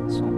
Som.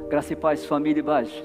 Graça e paz, família Ibage.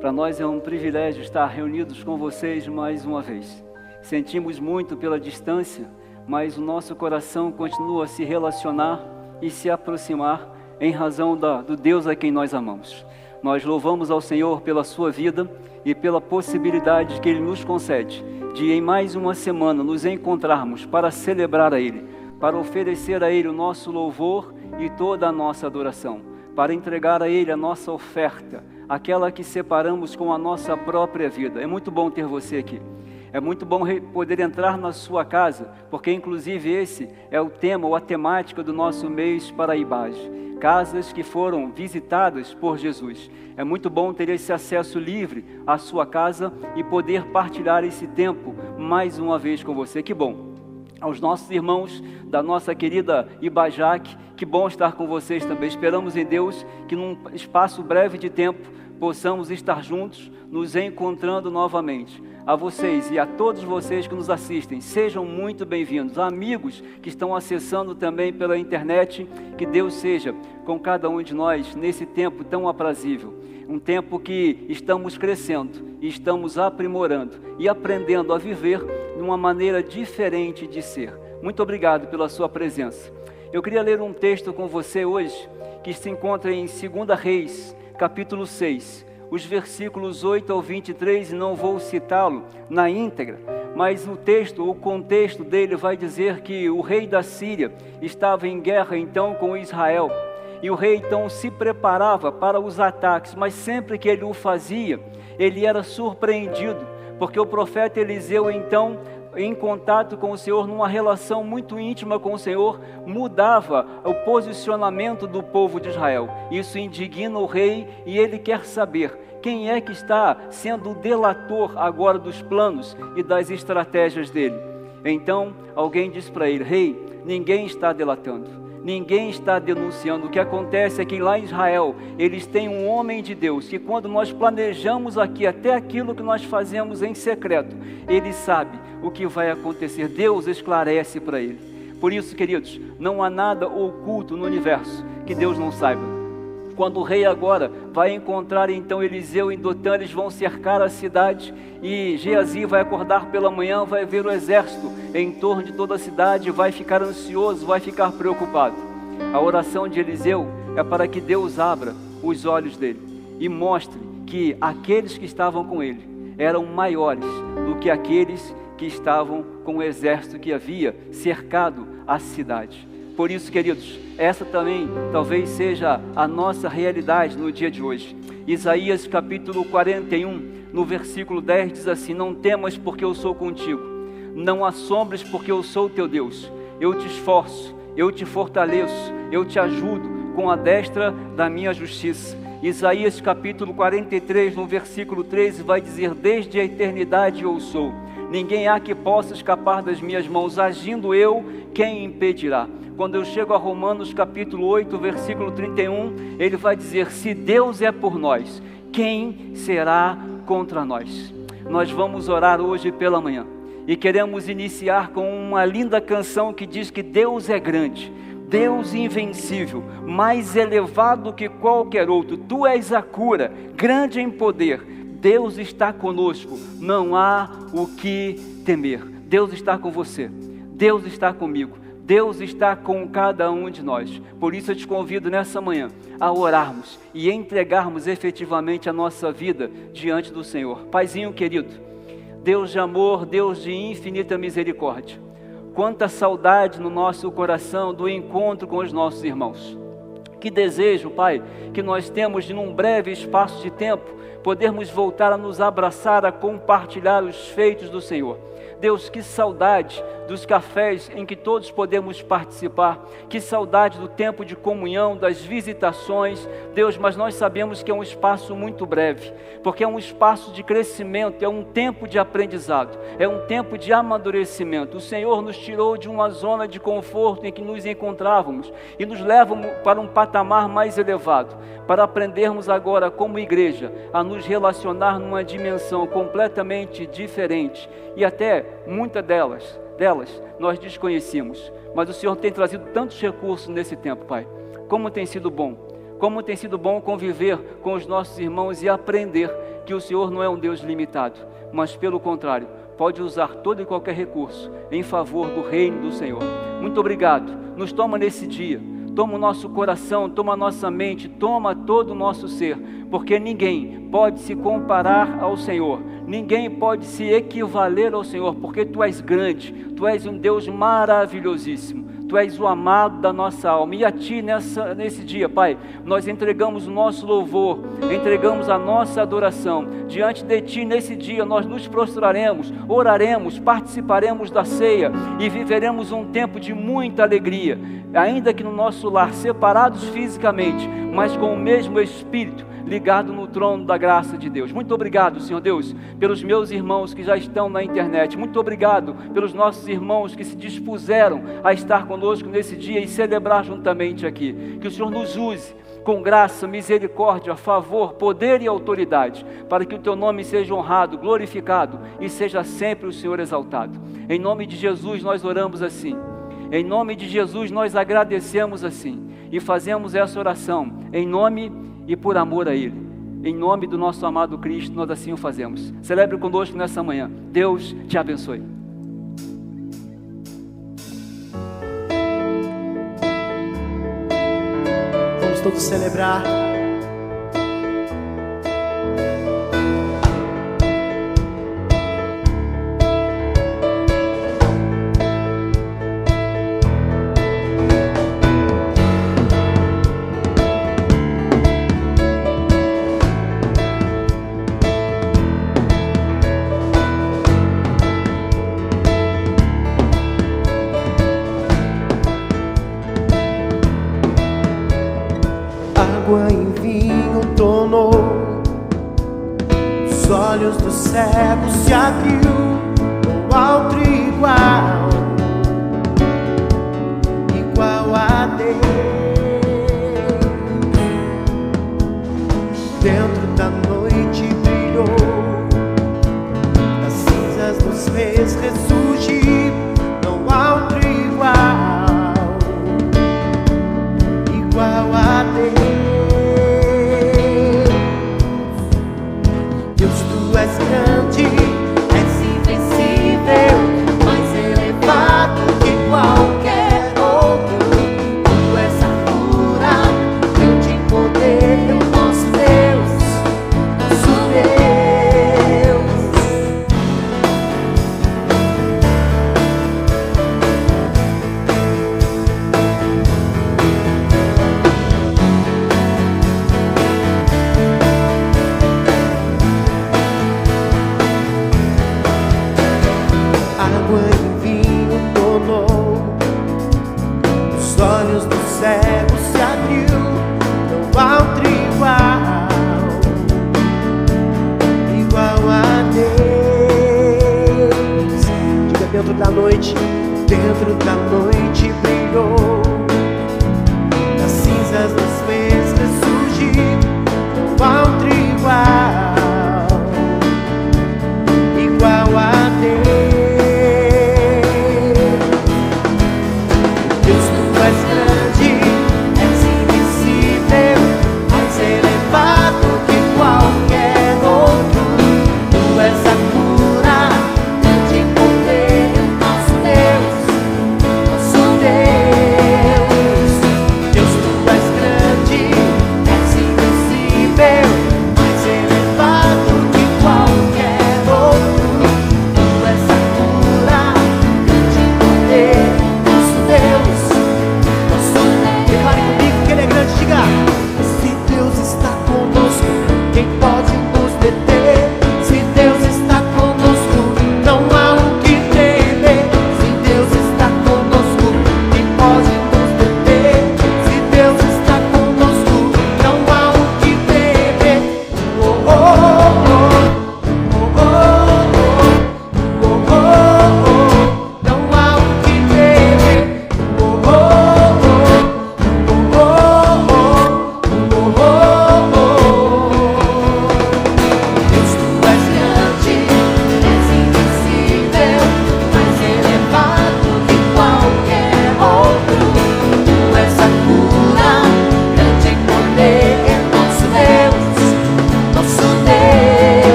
Para nós é um privilégio estar reunidos com vocês mais uma vez. Sentimos muito pela distância, mas o nosso coração continua a se relacionar e se aproximar em razão do Deus a quem nós amamos. Nós louvamos ao Senhor pela sua vida e pela possibilidade que Ele nos concede de em mais uma semana nos encontrarmos para celebrar a Ele, para oferecer a Ele o nosso louvor e toda a nossa adoração, para entregar a Ele a nossa oferta, aquela que separamos com a nossa própria vida. É muito bom ter você aqui. É muito bom poder entrar na sua casa, porque inclusive esse é o tema ou a temática do nosso mês Paraibage. Casas que foram visitadas por Jesus. É muito bom ter esse acesso livre à sua casa e poder partilhar esse tempo mais uma vez com você. Que bom! Aos nossos irmãos da nossa querida Ibajac, que bom estar com vocês também. Esperamos em Deus que num espaço breve de tempo possamos estar juntos, nos encontrando novamente. A vocês e a todos vocês que nos assistem, sejam muito bem-vindos. Amigos que estão acessando também pela internet, que Deus seja com cada um de nós nesse tempo tão aprazível. Um tempo que estamos crescendo e estamos aprimorando e aprendendo a viver de uma maneira diferente de ser. Muito obrigado pela sua presença. Eu queria ler um texto com você hoje, que se encontra em 2 Reis, capítulo 6, os versículos 8 ao 23, e não vou citá-lo na íntegra, mas o contexto dele vai dizer que o rei da Síria estava em guerra então com Israel, e o rei então se preparava para os ataques, mas sempre que ele o fazia, ele era surpreendido, porque o profeta Eliseu então, em contato com o Senhor, numa relação muito íntima com o Senhor, mudava o posicionamento do povo de Israel. Isso indigna o rei e ele quer saber quem é que está sendo o delator agora dos planos e das estratégias dele. Então alguém diz para ele: rei, ninguém está delatando. Ninguém está denunciando. O que acontece é que lá em Israel, eles têm um homem de Deus, que quando nós planejamos aqui, até aquilo que nós fazemos em secreto, ele sabe o que vai acontecer. Deus esclarece para ele. Por isso, queridos, não há nada oculto no universo que Deus não saiba. Quando o rei agora vai encontrar então Eliseu em Dotã, eles vão cercar a cidade e Geazi vai acordar pela manhã, vai ver o exército em torno de toda a cidade, vai ficar ansioso, vai ficar preocupado. A oração de Eliseu é para que Deus abra os olhos dele e mostre que aqueles que estavam com ele eram maiores do que aqueles que estavam com o exército que havia cercado a cidade. Por isso, queridos, essa também talvez seja a nossa realidade no dia de hoje. Isaías capítulo 41, no versículo 10 diz assim: não temas porque eu sou contigo, não assombres porque eu sou teu Deus. Eu te esforço, eu te fortaleço, eu te ajudo com a destra da minha justiça. Isaías capítulo 43, no versículo 13 vai dizer: desde a eternidade eu sou, ninguém há que possa escapar das minhas mãos, agindo eu, quem impedirá? Quando eu chego a Romanos capítulo 8, versículo 31, ele vai dizer: se Deus é por nós, quem será contra nós. Nós vamos orar hoje pela manhã e queremos iniciar com uma linda canção que diz que Deus é grande, Deus invencível, mais elevado que qualquer outro. Tu és a cura, grande em poder. Deus está conosco, não há o que temer. Deus está com você, Deus está comigo, Deus está com cada um de nós. Por isso eu te convido nessa manhã a orarmos e entregarmos efetivamente a nossa vida diante do Senhor. Paizinho querido, Deus de amor, Deus de infinita misericórdia, quanta saudade no nosso coração do encontro com os nossos irmãos. Que desejo, Pai, que nós temos de num breve espaço de tempo podermos voltar a nos abraçar, a compartilhar os feitos do Senhor. Deus, que saudade dos cafés em que todos podemos participar, que saudade do tempo de comunhão, das visitações, Deus, mas nós sabemos que é um espaço muito breve, porque é um espaço de crescimento, é um tempo de aprendizado, é um tempo de amadurecimento. O Senhor nos tirou de uma zona de conforto em que nos encontrávamos e nos leva para um patamar mais elevado, para aprendermos agora como igreja a nos relacionar numa dimensão completamente diferente, e até muitas delas nós desconhecíamos, mas o Senhor tem trazido tantos recursos nesse tempo, Pai. Como tem sido bom conviver com os nossos irmãos e aprender que o Senhor não é um Deus limitado, mas pelo contrário, pode usar todo e qualquer recurso em favor do reino do Senhor. Muito obrigado, nos toma nesse dia, toma o nosso coração, toma a nossa mente, toma todo o nosso ser, porque ninguém pode se comparar ao Senhor, ninguém pode se equivaler ao Senhor, porque Tu és grande, Tu és um Deus maravilhosíssimo, Tu és o amado da nossa alma. E a Ti nesse dia, Pai, nós entregamos o nosso louvor, entregamos a nossa adoração diante de Ti. Nesse dia nós nos prostraremos, oraremos, participaremos da ceia e viveremos um tempo de muita alegria, ainda que no nosso lar, separados fisicamente, mas com o mesmo Espírito, ligado no trono da graça de Deus. Muito obrigado, Senhor Deus, pelos meus irmãos que já estão na internet. Muito obrigado pelos nossos irmãos que se dispuseram a estar conosco nesse dia e celebrar juntamente aqui. Que o Senhor nos use com graça, misericórdia, favor, poder e autoridade, para que o Teu nome seja honrado, glorificado e seja sempre o Senhor exaltado. Em nome de Jesus nós oramos assim. Em nome de Jesus nós agradecemos assim e fazemos essa oração em nome e por amor a Ele. Em nome do nosso amado Cristo nós assim o fazemos. Celebre conosco nessa manhã. Deus te abençoe. Vamos todos celebrar. Água em vinho tornou, os olhos do cego se abriu, não outro igual, igual a Deus. Dentro da noite brilhou, das cinzas dos reis ressurgiu, não há outro igual, igual a Deus. Tu és grande, és invencível, mais elevado que qualquer outro. Tu és a cura, grande em poder, o nosso Deus, nosso Deus.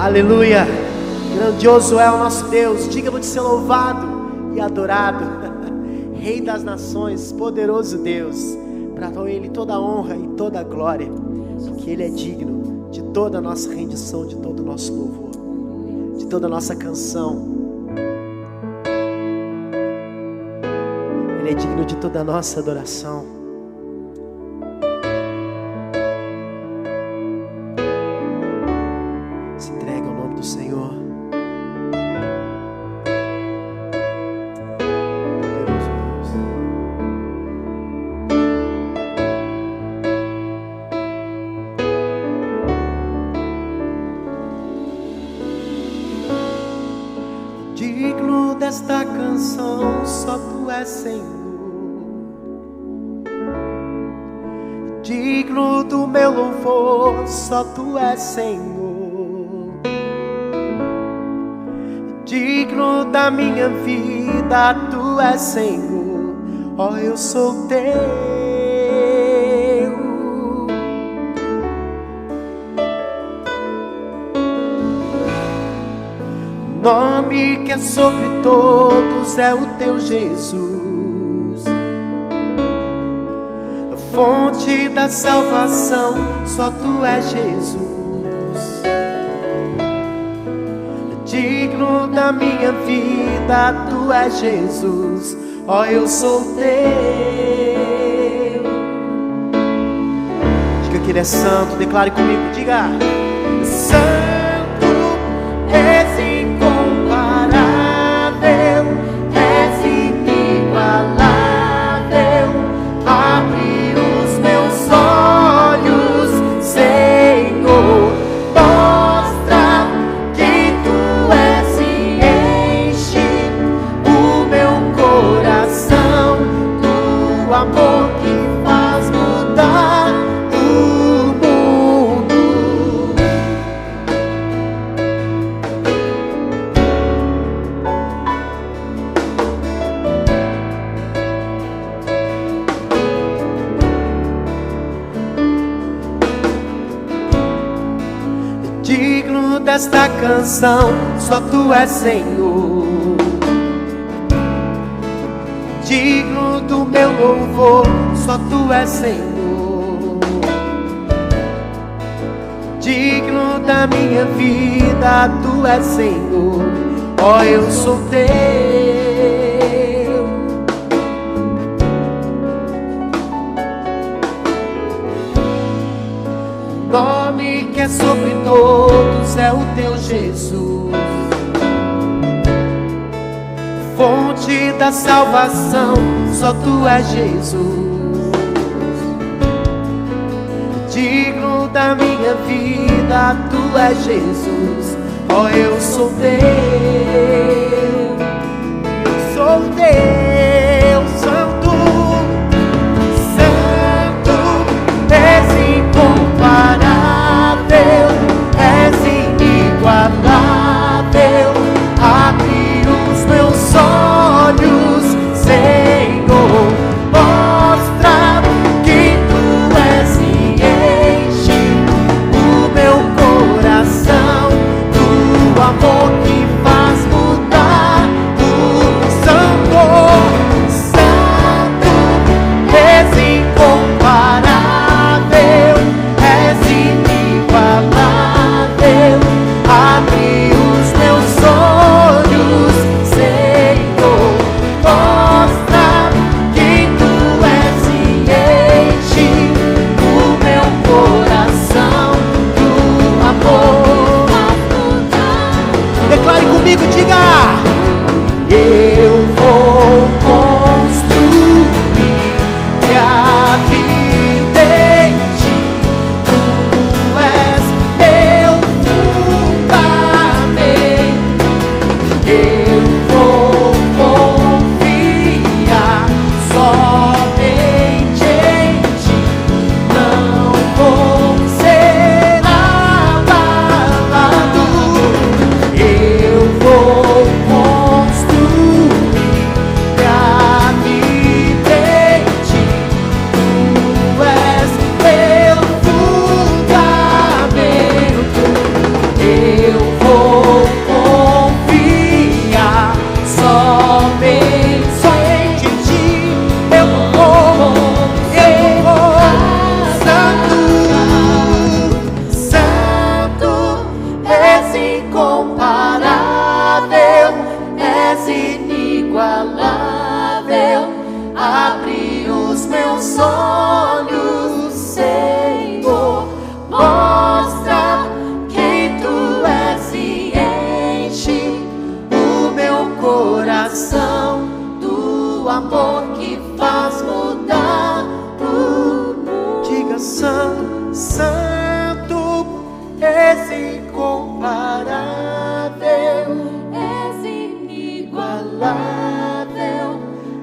Aleluia. Grandioso é o nosso Deus, digno de ser louvado e adorado. Rei das nações, poderoso Deus. Para Ele toda a honra e toda a glória, porque Ele é digno de toda a nossa rendição, de todo o nosso louvor, de toda a nossa canção. Ele é digno de toda a nossa adoração. Se entrega ao nome do Senhor. Poderoso Deus. Digno desta canção, só Tu és Senhor. Digno do meu louvor, só Tu és Senhor. Digno da minha vida, Tu és Senhor. Ó, eu sou Teu. Nome que é sobre todos é o Teu Jesus. A fonte da salvação, só Tu és Jesus. Digno da minha vida, Tu és Jesus. Ó, eu sou Teu. Diga que Ele é santo, declare comigo, diga: Santo és incomparável, és inigualável. Abre os meus olhos, Senhor, mostra que Tu és e enche o meu coração do amor que faz mudar o mundo. Digno desta canção, só Tu és Senhor. Digno do meu louvor, só Tu és Senhor. Digno da minha vida, Tu és Senhor. Ó, eu sou Teu. Nome que é sobre todos é o Teu Jesus. Fonte da salvação, só Tu és Jesus. Digno da minha vida, Tu és Jesus. Ó, eu sou Teu. Eu sou Teu, Santo. Santo, és incomparável, és inigualável. Abre os meus olhos, Senhor, mostra que Tu és e enche o meu coração do amor que faz mudar o Santo. Santo, Santo, és incomparável, és inigualável.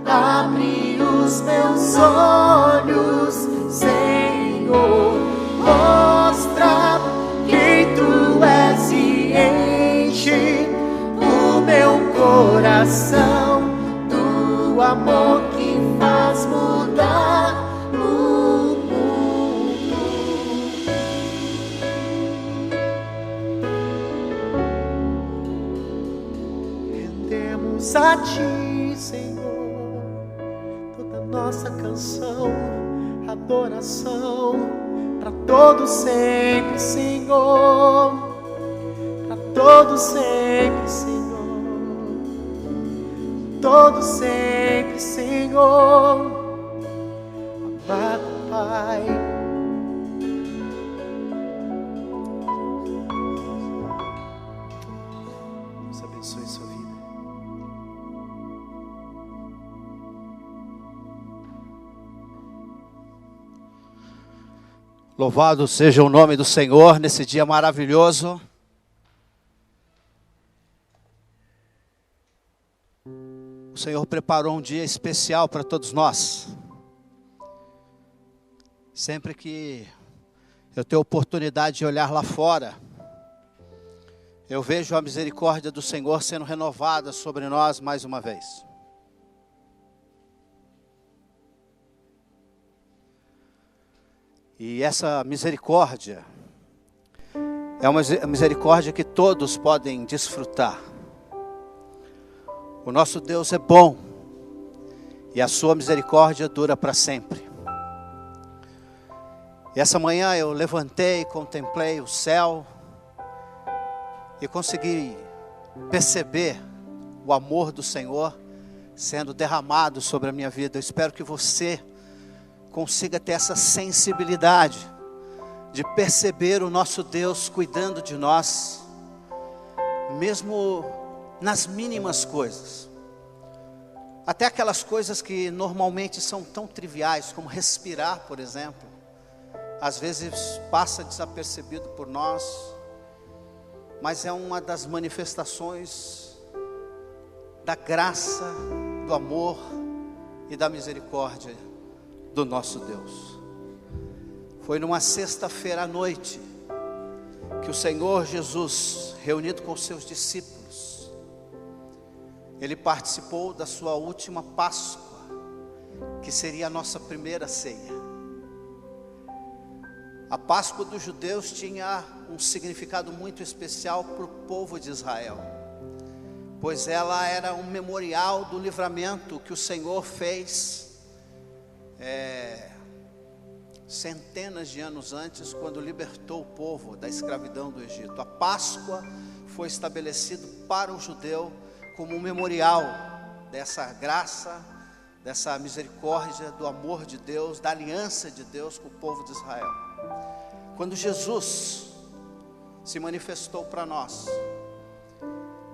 Abre os meus olhos, Senhor, mostra quem Tu és e enche o meu coração do amor que faz mudar o mundo. Rendemos a Ti, Senhor, toda nossa canção, adoração, para todo sempre, Senhor, para todo sempre, Senhor, todo sempre, Senhor, amado Pai. Deus abençoe sua vida. Louvado seja o nome do Senhor nesse dia maravilhoso. O Senhor preparou um dia especial para todos nós. Sempre que eu tenho oportunidade de olhar lá fora, eu vejo a misericórdia do Senhor sendo renovada sobre nós mais uma vez. E essa misericórdia é uma misericórdia que todos podem desfrutar. O nosso Deus é bom e a sua misericórdia dura para sempre. E essa manhã eu levantei, contemplei o céu e consegui perceber o amor do Senhor sendo derramado sobre a minha vida. Eu espero que você consiga ter essa sensibilidade de perceber o nosso Deus cuidando de nós, mesmo nas mínimas coisas. Até aquelas coisas que normalmente são tão triviais, como respirar, por exemplo, às vezes passa desapercebido por nós, mas é uma das manifestações da graça, do amor e da misericórdia do nosso Deus. Foi numa sexta-feira à noite que o Senhor Jesus, reunido com os seus discípulos, Ele participou da sua última Páscoa, que seria a nossa primeira ceia. A Páscoa dos judeus tinha um significado muito especial para o povo de Israel, pois ela era um memorial do livramento que o Senhor fez centenas de anos antes, quando libertou o povo da escravidão do Egito. A Páscoa foi estabelecida para o judeu como um memorial dessa graça, dessa misericórdia, do amor de Deus, da aliança de Deus com o povo de Israel. Quando Jesus se manifestou para nós,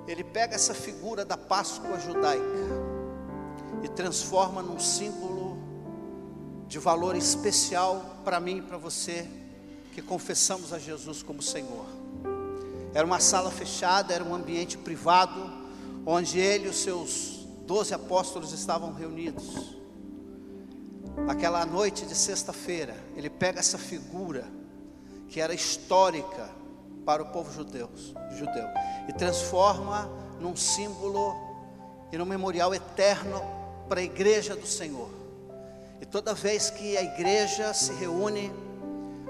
Ele pega essa figura da Páscoa judaica e transforma num símbolo de valor especial para mim e para você, que confessamos a Jesus como Senhor. Era uma sala fechada, era um ambiente privado, onde Ele e os seus 12 apóstolos estavam reunidos. Naquela noite de sexta-feira, Ele pega essa figura, que era histórica para o povo judeu, e transforma num símbolo e num memorial eterno para a igreja do Senhor. E toda vez que a igreja se reúne,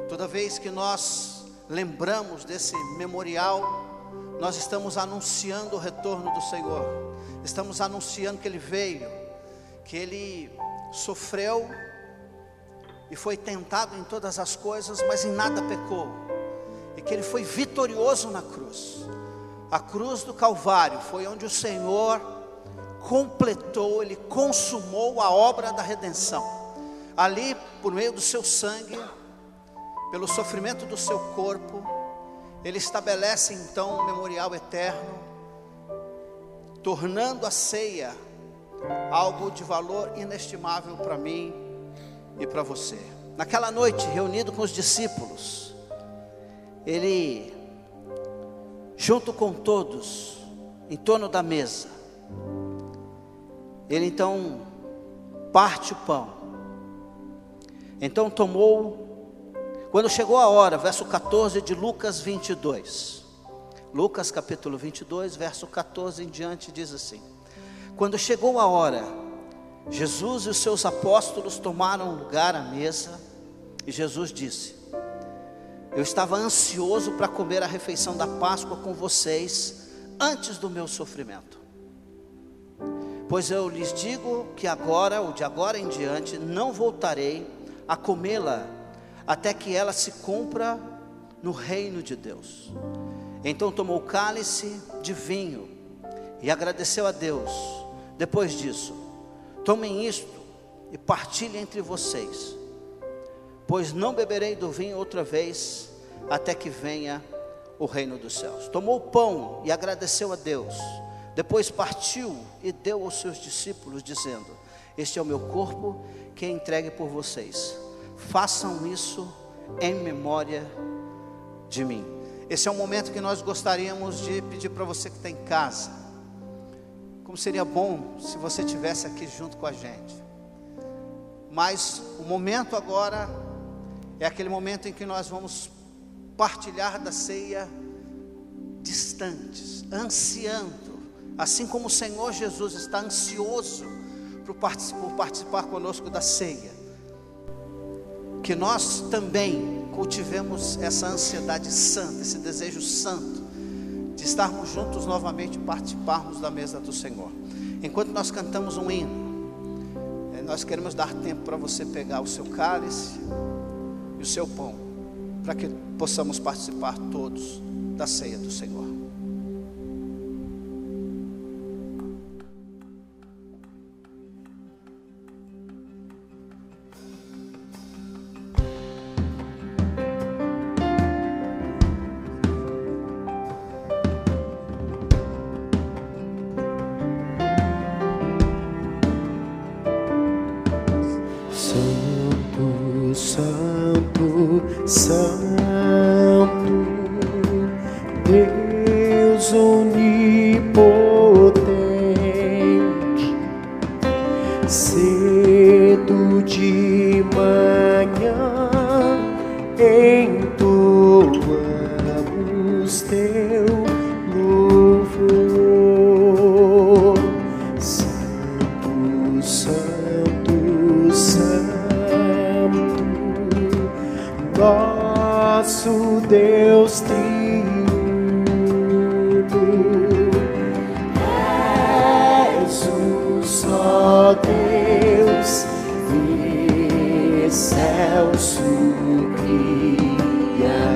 toda vez que nós lembramos desse memorial, nós estamos anunciando o retorno do Senhor. Estamos anunciando que Ele veio, que Ele sofreu e foi tentado em todas as coisas, mas em nada pecou, e que Ele foi vitorioso na cruz. A cruz do Calvário foi onde o Senhor completou, Ele consumou a obra da redenção. Ali, por meio do seu sangue, pelo sofrimento do seu corpo, Ele estabelece então um memorial eterno, tornando a ceia algo de valor inestimável para mim e para você. naquela noite, reunido com os discípulos, ele, junto com todos, em torno da mesa, ele então parte o pão. Então tomou, quando chegou a hora, verso 14 de Lucas 22. Lucas capítulo 22, verso 14 em diante, diz assim: quando chegou a hora, Jesus e os seus apóstolos tomaram lugar à mesa, e Jesus disse: eu estava ansioso para comer a refeição da Páscoa com vocês, antes do meu sofrimento. Pois eu lhes digo que agora, ou de agora em diante, não voltarei a comê-la, até que ela se cumpra no reino de Deus. Então tomou o cálice de vinho e agradeceu a Deus. Depois disso, tomem isto e partilhem entre vocês, pois não beberei do vinho outra vez, até que venha o reino dos céus. Tomou o pão e agradeceu a Deus. Depois partiu e deu aos seus discípulos, dizendo: este é o meu corpo, que é entregue por vocês. Façam isso em memória de mim. Esse é um momento que nós gostaríamos de pedir para você que está em casa. Como seria bom se você estivesse aqui junto com a gente. Mas o momento agora é aquele momento em que nós vamos partilhar da ceia distantes, ansiando, assim como o Senhor Jesus está ansioso por participar conosco da ceia, que nós também cultivemos essa ansiedade santa, esse desejo santo, de estarmos juntos novamente e participarmos da mesa do Senhor. Enquanto nós cantamos um hino, nós queremos dar tempo para você pegar o seu cálice e o seu pão, para que possamos participar todos da ceia do Senhor. Deus onipotente, cedo de manhã entoamos teu louvor. Santo, Santo, Santo, nosso Deus triuno. Ó Deus, excelso Criador,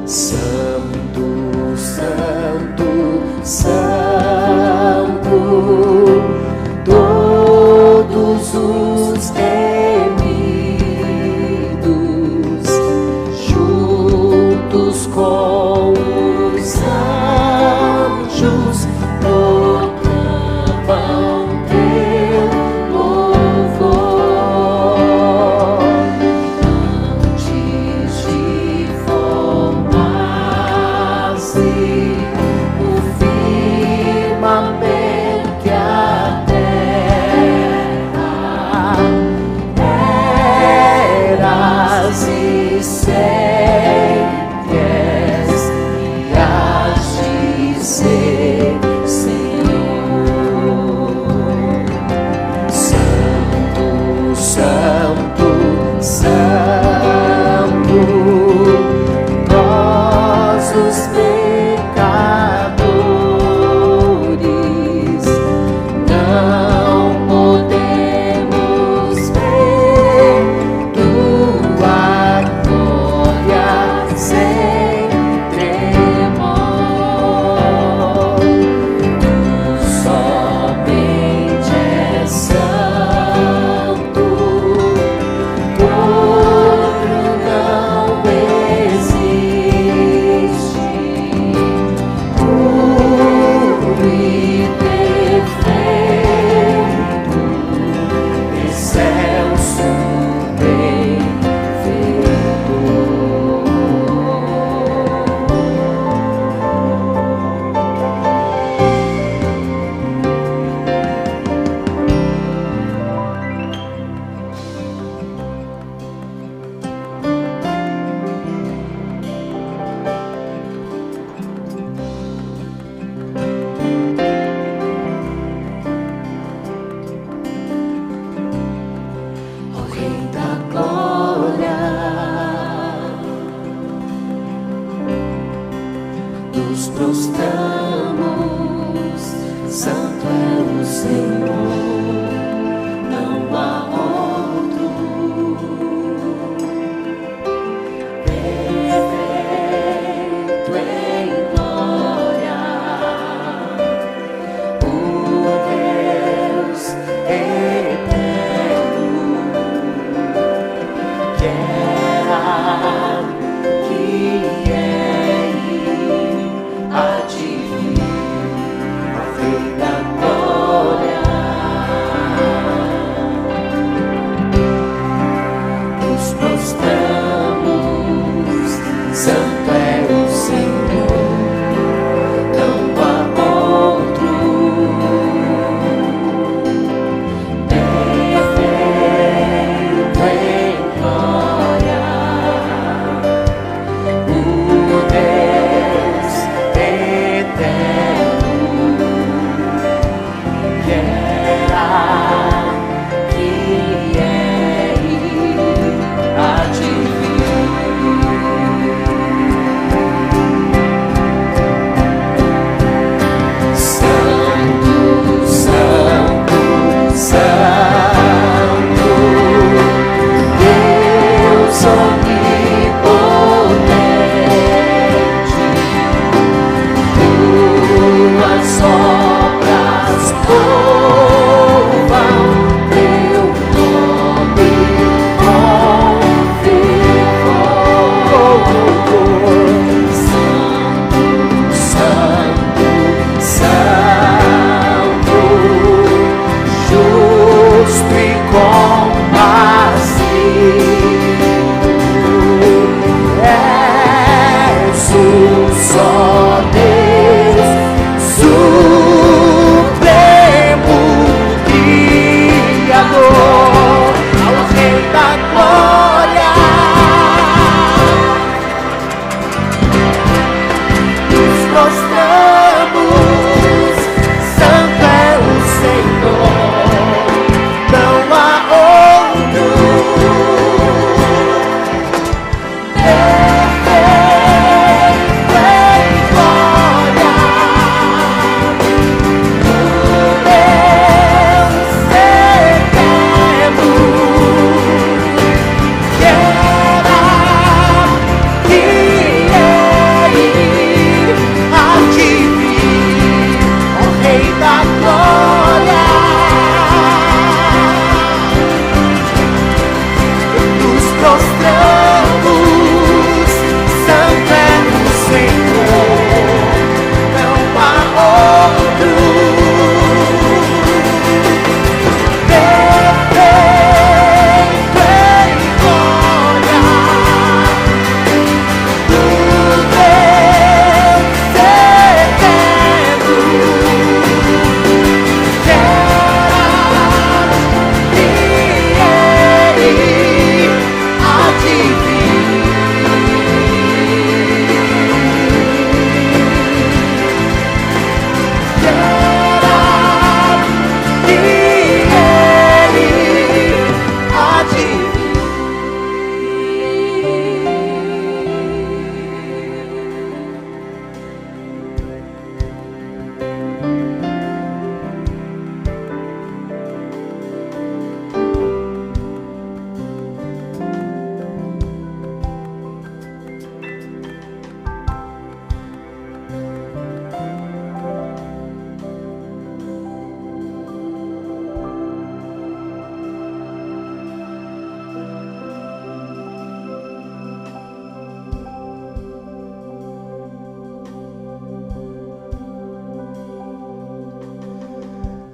Santo, Santo, Santo, todos os remidos, juntos com os anjos, proclamam teu louvor. Antes de formar-se o firmamento e a terra, eras e sempre és, e hás de ser, Santo, Santo, nós os pecadores não podemos ver tua glória sem tremor. Tu somente és santo. Oh,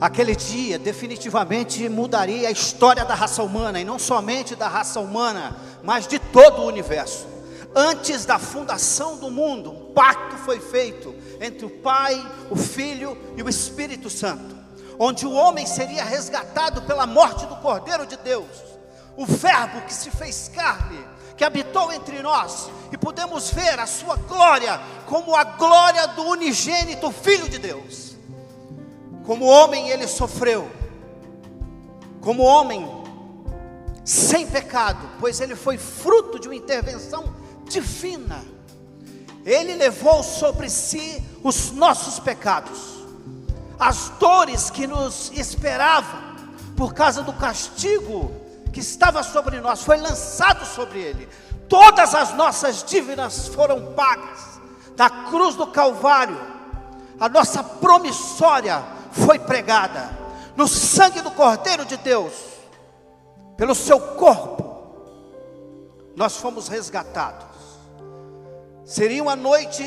Aquele dia definitivamente mudaria a história da raça humana, e não somente da raça humana, mas de todo o universo. Antes da fundação do mundo, um pacto foi feito entre o Pai, o Filho e o Espírito Santo, onde o homem seria resgatado pela morte do Cordeiro de Deus, o Verbo que se fez carne, que habitou entre nós, e podemos ver a sua glória como a glória do unigênito Filho de Deus. Como homem ele sofreu, como homem sem pecado, pois ele foi fruto de uma intervenção divina. Ele levou sobre si os nossos pecados, as dores que nos esperavam por causa do castigo que estava sobre nós, foi lançado sobre ele. Todas as nossas dívidas foram pagas na cruz do Calvário. A nossa promissória foi pregada no sangue do Cordeiro de Deus. Pelo seu corpo nós fomos resgatados. Seria uma noite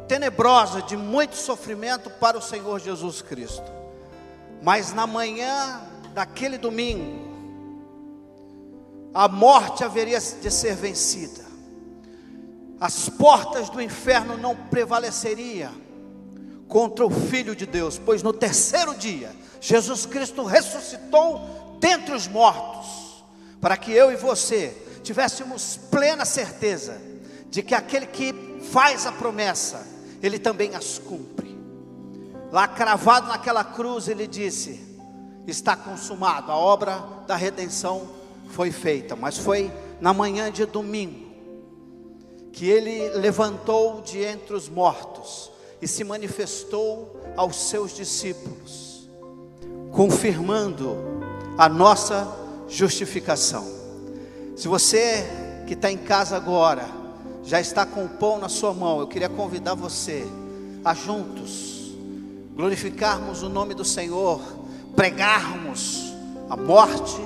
tenebrosa, de muito sofrimento para o Senhor Jesus Cristo, mas na manhã daquele domingo, a morte haveria de ser vencida, as portas do inferno não prevaleceriam contra o Filho de Deus, pois no terceiro dia, Jesus Cristo ressuscitou dentre os mortos, para que eu e você tivéssemos plena certeza de que aquele que faz a promessa, ele também as cumpre. Lá cravado naquela cruz, ele disse: está consumado, a obra da redenção foi feita. Mas foi na manhã de domingo que ele levantou de entre os mortos e se manifestou aos seus discípulos, confirmando a nossa justificação. Se você que está em casa agora já está com o pão na sua mão, eu queria convidar você a juntos glorificarmos o nome do Senhor, pregarmos a morte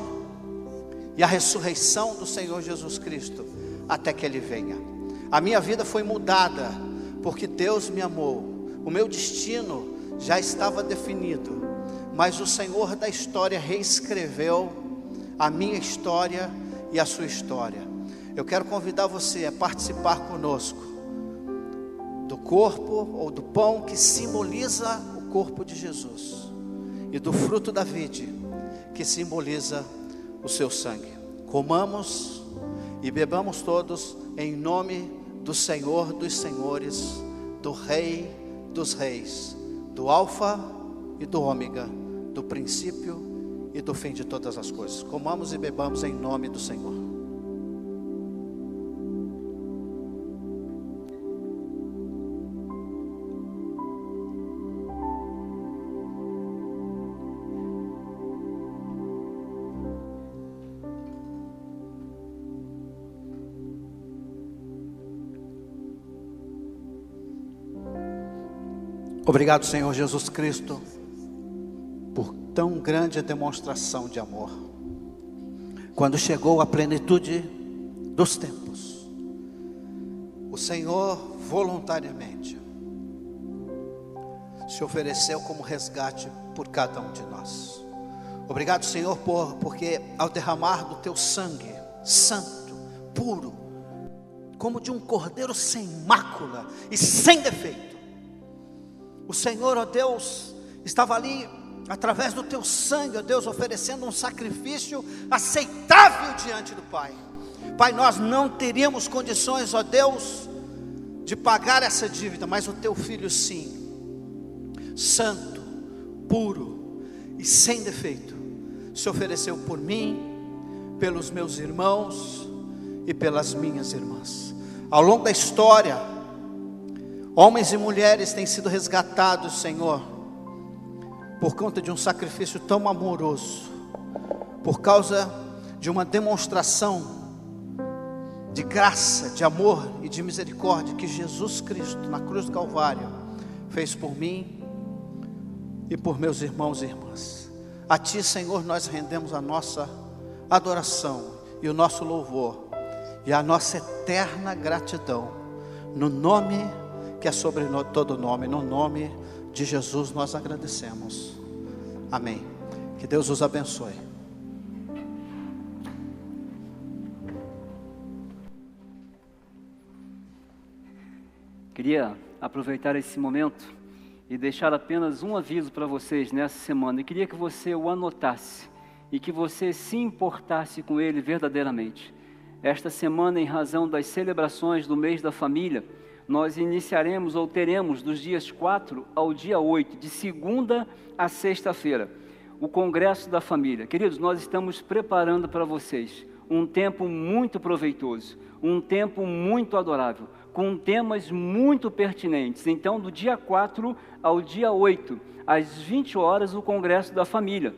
e a ressurreição do Senhor Jesus Cristo, até que Ele venha. A minha vida foi mudada, porque Deus me amou. O meu destino já estava definido, mas o Senhor da história reescreveu a minha história e a sua história. Eu quero convidar você a participar conosco do corpo ou do pão que simboliza o corpo de Jesus, e do fruto da vide que simboliza o seu sangue. Comamos e bebamos todos em nome do Senhor dos Senhores, do Rei dos Reis, do Alfa e do Ômega, do princípio e do fim de todas as coisas. Comamos e bebamos em nome do Senhor. Obrigado, Senhor Jesus Cristo, por tão grande demonstração de amor. Quando chegou a plenitude dos tempos, o Senhor voluntariamente se ofereceu como resgate por cada um de nós. Obrigado, Senhor, porque ao derramar do teu sangue santo, puro, como de um cordeiro sem mácula e sem defeito, o Senhor, ó Deus, estava ali, através do teu sangue, ó Deus, oferecendo um sacrifício aceitável diante do Pai. Pai, nós não teríamos condições, ó Deus, de pagar essa dívida, mas o teu Filho sim, santo, puro e sem defeito, se ofereceu por mim, pelos meus irmãos e pelas minhas irmãs. Ao longo da história, homens e mulheres têm sido resgatados, Senhor, por conta de um sacrifício tão amoroso, por causa de uma demonstração de graça, de amor e de misericórdia que Jesus Cristo, na cruz do Calvário, fez por mim e por meus irmãos e irmãs. A Ti, Senhor, nós rendemos a nossa adoração e o nosso louvor e a nossa eterna gratidão, no nome que é sobre todo nome, no nome de Jesus nós agradecemos. Amém. Que Deus os abençoe. Queria aproveitar esse momento e deixar apenas um aviso para vocês nessa semana. Eu queria que você o anotasse e que você se importasse com ele verdadeiramente. Esta semana, em razão das celebrações do mês da família, nós iniciaremos ou teremos dos dias 4 ao dia 8, de segunda a sexta-feira, o Congresso da Família. Queridos, nós estamos preparando para vocês um tempo muito proveitoso, um tempo muito adorável, com temas muito pertinentes. Então, do dia 4 ao dia 8, às 20 horas, o Congresso da Família.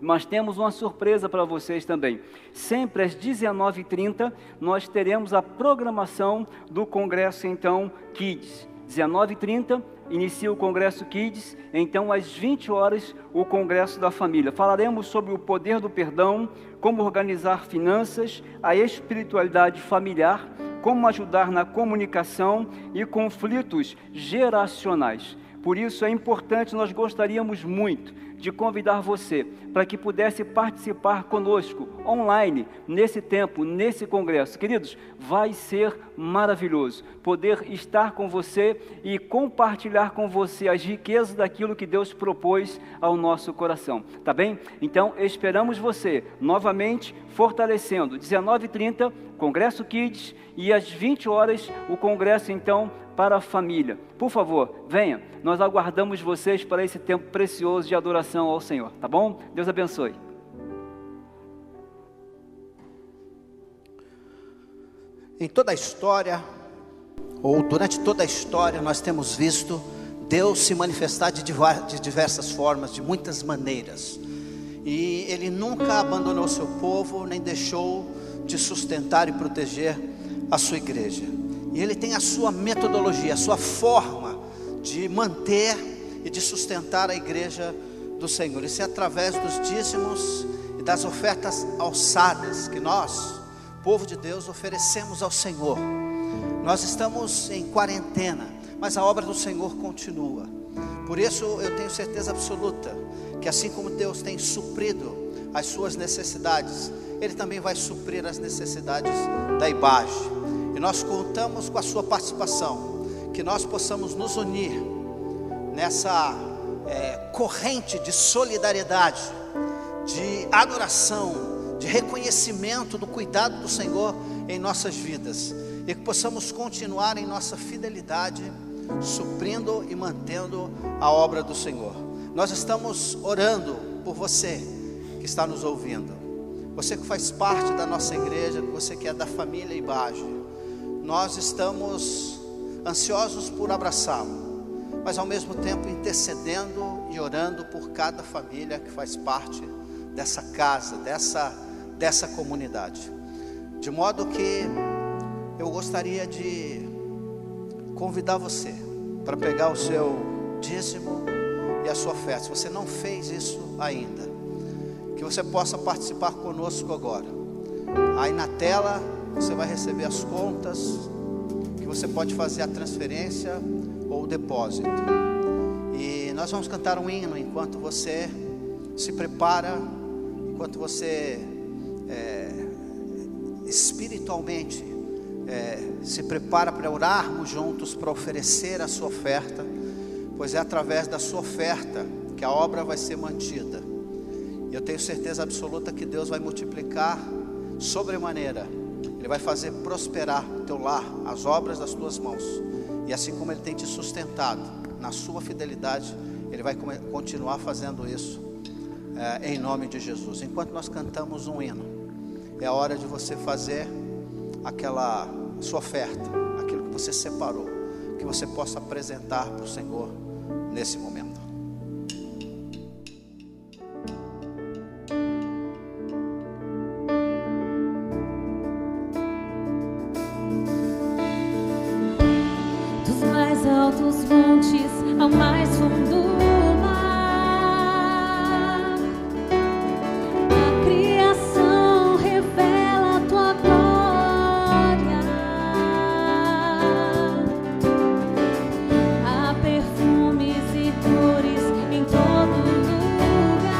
Mas temos uma surpresa para vocês também. Sempre às 19h30, nós teremos a programação do Congresso, então, Kids. 19h30, inicia o Congresso Kids, então às 20 horas o Congresso da Família. Falaremos sobre o poder do perdão, como organizar finanças, a espiritualidade familiar, como ajudar na comunicação e conflitos geracionais. Por isso é importante, nós gostaríamos muito de convidar você para que pudesse participar conosco online nesse tempo, nesse congresso. Queridos, vai ser maravilhoso poder estar com você e compartilhar com você as riquezas daquilo que Deus propôs ao nosso coração, tá bem? Então, esperamos você novamente fortalecendo. 19h30, Congresso Kids, e às 20 horas o congresso, então, para a família. Por favor, venha, nós aguardamos vocês para esse tempo precioso de adoração ao Senhor, tá bom? Deus abençoe. Em toda a história, ou durante toda a história, nós temos visto Deus se manifestar de diversas formas, de muitas maneiras. E Ele nunca abandonou seu povo, nem deixou de sustentar e proteger a sua igreja. E Ele tem a sua metodologia, a sua forma de manter e de sustentar a igreja do Senhor. Isso é através dos dízimos e das ofertas alçadas que nós, povo de Deus, oferecemos ao Senhor. Nós estamos em quarentena, mas a obra do Senhor continua. Por isso eu tenho certeza absoluta que assim como Deus tem suprido as suas necessidades, Ele também vai suprir as necessidades da IBAGE. E nós contamos com a sua participação, que nós possamos nos unir nessa corrente de solidariedade, de adoração, de reconhecimento do cuidado do Senhor em nossas vidas, e que possamos continuar em nossa fidelidade, suprindo e mantendo a obra do Senhor. Nós estamos orando por você que está nos ouvindo, você que faz parte da nossa igreja, você que é da família IBAGE. Nós estamos ansiosos por abraçá-lo, mas ao mesmo tempo intercedendo e orando por cada família que faz parte dessa casa, dessa comunidade. De modo que eu gostaria de convidar você para pegar o seu dízimo e a sua oferta. Se você não fez isso ainda, que você possa participar conosco agora. Aí na tela você vai receber as contas, que você pode fazer a transferência ou o depósito. E nós vamos cantar um hino enquanto você se prepara, enquanto você espiritualmente se prepara para orarmos juntos, para oferecer a sua oferta, pois é através da sua oferta que a obra vai ser mantida. E eu tenho certeza absoluta que Deus vai multiplicar sobremaneira. Ele vai fazer prosperar o teu lar, as obras das tuas mãos. E assim como Ele tem te sustentado na sua fidelidade, Ele vai continuar fazendo isso em nome de Jesus. Enquanto nós cantamos um hino, é a hora de você fazer aquela sua oferta, aquilo que você separou, que você possa apresentar para o Senhor nesse momento. Altos montes ao mais fundo do mar, a criação revela a tua glória. Há perfumes e cores em todo lugar.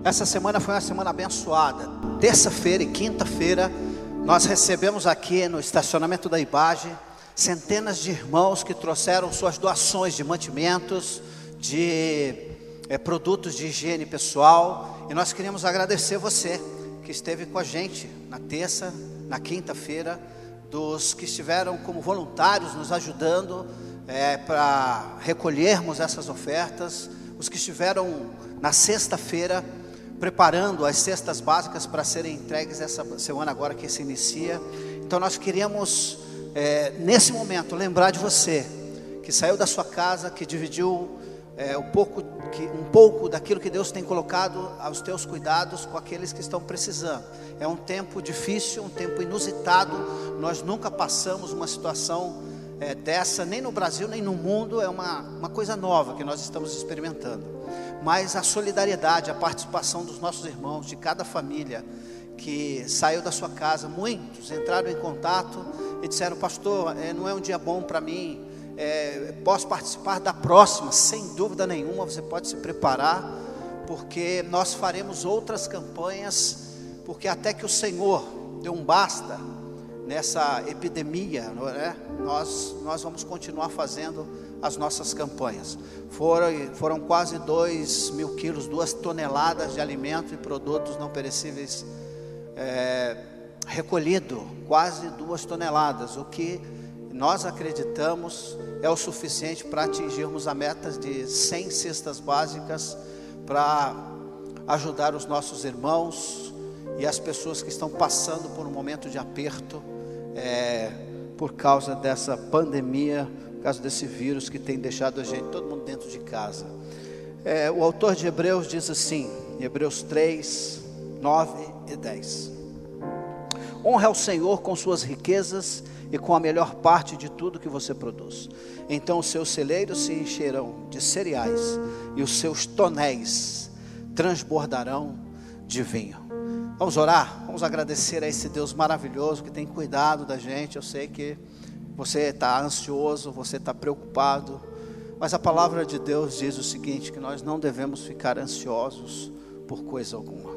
Essa semana foi uma semana abençoada. Terça-feira e quinta-feira, nós recebemos aqui no estacionamento da IBAGE centenas de irmãos que trouxeram suas doações de mantimentos, de produtos de higiene pessoal. E nós queríamos agradecer você que esteve com a gente na terça, na quinta-feira, dos que estiveram como voluntários nos ajudando para recolhermos essas ofertas, os que estiveram na sexta-feira preparando as cestas básicas para serem entregues essa semana agora que se inicia. Então nós queríamos nesse momento lembrar de você que saiu da sua casa, que dividiu um pouco daquilo que Deus tem colocado aos teus cuidados com aqueles que estão precisando. É um tempo difícil, um tempo inusitado. Nós nunca passamos uma situação dessa, nem no Brasil, nem no mundo. É uma coisa nova que nós estamos experimentando. Mas a solidariedade, a participação dos nossos irmãos, de cada família que saiu da sua casa, muitos entraram em contato e disseram: pastor, não é um dia bom para mim, posso participar da próxima? Sem dúvida nenhuma, você pode se preparar, porque nós faremos outras campanhas, porque até que o Senhor dê um basta nessa epidemia, não é? Nós vamos continuar fazendo as nossas campanhas. Foram quase 2.000 quilos, 2 toneladas de alimento e produtos não perecíveis recolhido, quase 2 toneladas, o que nós acreditamos é o suficiente para atingirmos a meta de 100 cestas básicas para ajudar os nossos irmãos e as pessoas que estão passando por um momento de aperto por causa dessa pandemia, por causa desse vírus que tem deixado a gente, todo mundo dentro de casa. O autor de Hebreus diz assim, em Hebreus 3, 9 e 10: honre ao Senhor com suas riquezas e com a melhor parte de tudo que você produz. Então os seus celeiros se encherão de cereais e os seus tonéis transbordarão de vinho. Vamos orar? Vamos agradecer a esse Deus maravilhoso que tem cuidado da gente. Eu sei que você está ansioso, você está preocupado, mas a palavra de Deus diz o seguinte, que nós não devemos ficar ansiosos por coisa alguma.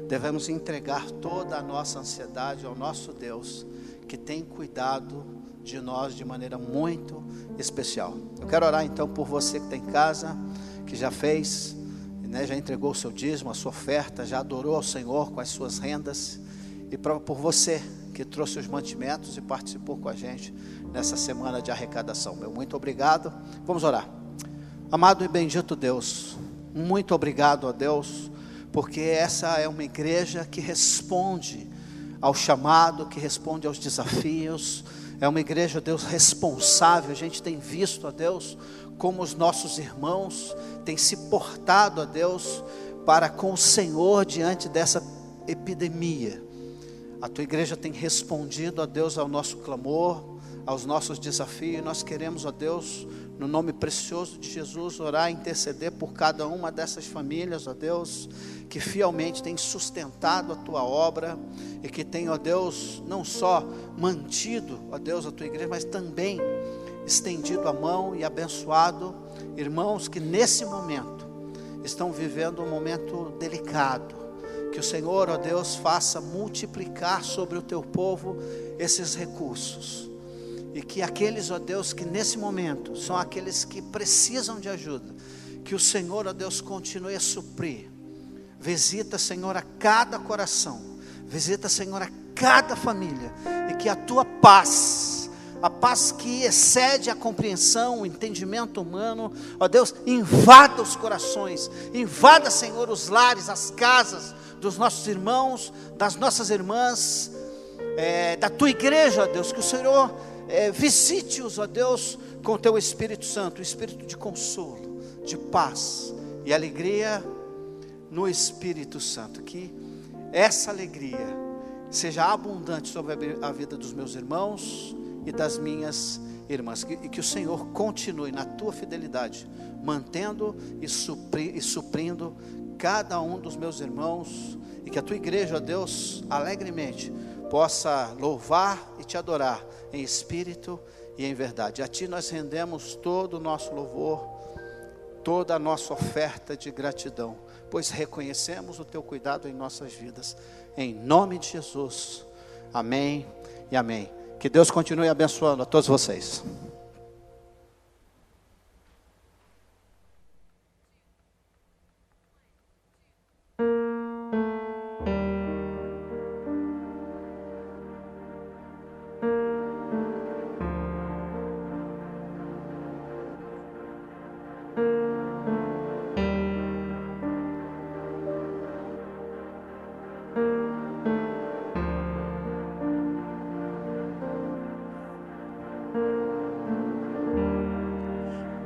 Devemos entregar toda a nossa ansiedade ao nosso Deus, que tem cuidado de nós de maneira muito especial. Eu quero orar então por você que está em casa, que já fez, já entregou o seu dízimo, a sua oferta, já adorou ao Senhor com as suas rendas, e por você que trouxe os mantimentos e participou com a gente nessa semana de arrecadação. Meu muito obrigado. Vamos orar. Amado e bendito Deus, muito obrigado a Deus, porque essa é uma igreja que responde ao chamado, que responde aos desafios. É uma igreja, Deus, responsável. A gente tem visto, ó Deus, como os nossos irmãos têm se portado, ó Deus, para com o Senhor diante dessa epidemia. A tua igreja tem respondido, ó Deus, ao nosso clamor, aos nossos desafios. Nós queremos, ó Deus, no nome precioso de Jesus, orar e interceder por cada uma dessas famílias, ó Deus, que fielmente tem sustentado a tua obra e que tem, ó Deus, não só mantido, ó Deus, a tua igreja, mas também estendido a mão e abençoado irmãos que nesse momento estão vivendo um momento delicado. Que o Senhor, ó Deus, faça multiplicar sobre o teu povo esses recursos. E que aqueles, ó Deus, que nesse momento são aqueles que precisam de ajuda, que o Senhor, ó Deus, continue a suprir. Visita, Senhor, a cada coração, visita, Senhor, a cada família, e que a tua paz, a paz que excede a compreensão, o entendimento humano, ó Deus, invada os corações, invada, Senhor, os lares, as casas dos nossos irmãos, das nossas irmãs, da tua igreja, ó Deus, que o Senhor visite-os, ó Deus, com o teu Espírito Santo, o Espírito de consolo, de paz e alegria no Espírito Santo. Que essa alegria seja abundante sobre a vida dos meus irmãos e das minhas irmãs, e que o Senhor continue na tua fidelidade, mantendo e suprindo cada um dos meus irmãos, e que a tua igreja, ó Deus, alegremente possa louvar e te adorar em espírito e em verdade. A ti nós rendemos todo o nosso louvor, toda a nossa oferta de gratidão, pois reconhecemos o teu cuidado em nossas vidas. Em nome de Jesus. Amém e amém. Que Deus continue abençoando a todos vocês.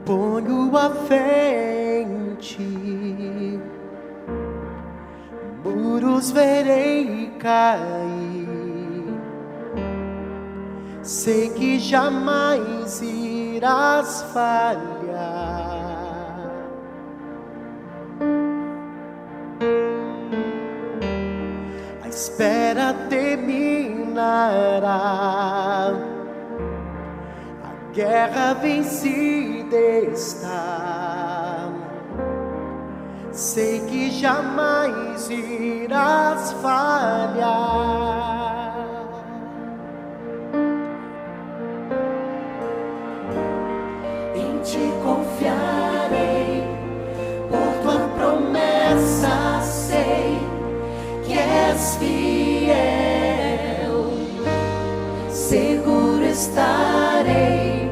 Ponho a fé em ti, muros verei cair, sei que jamais irás falhar. A espera terminará, a guerra vencida está, sei que jamais irás falhar. Em ti confiarei, por tua promessa sei que és fiel, seguro estarei,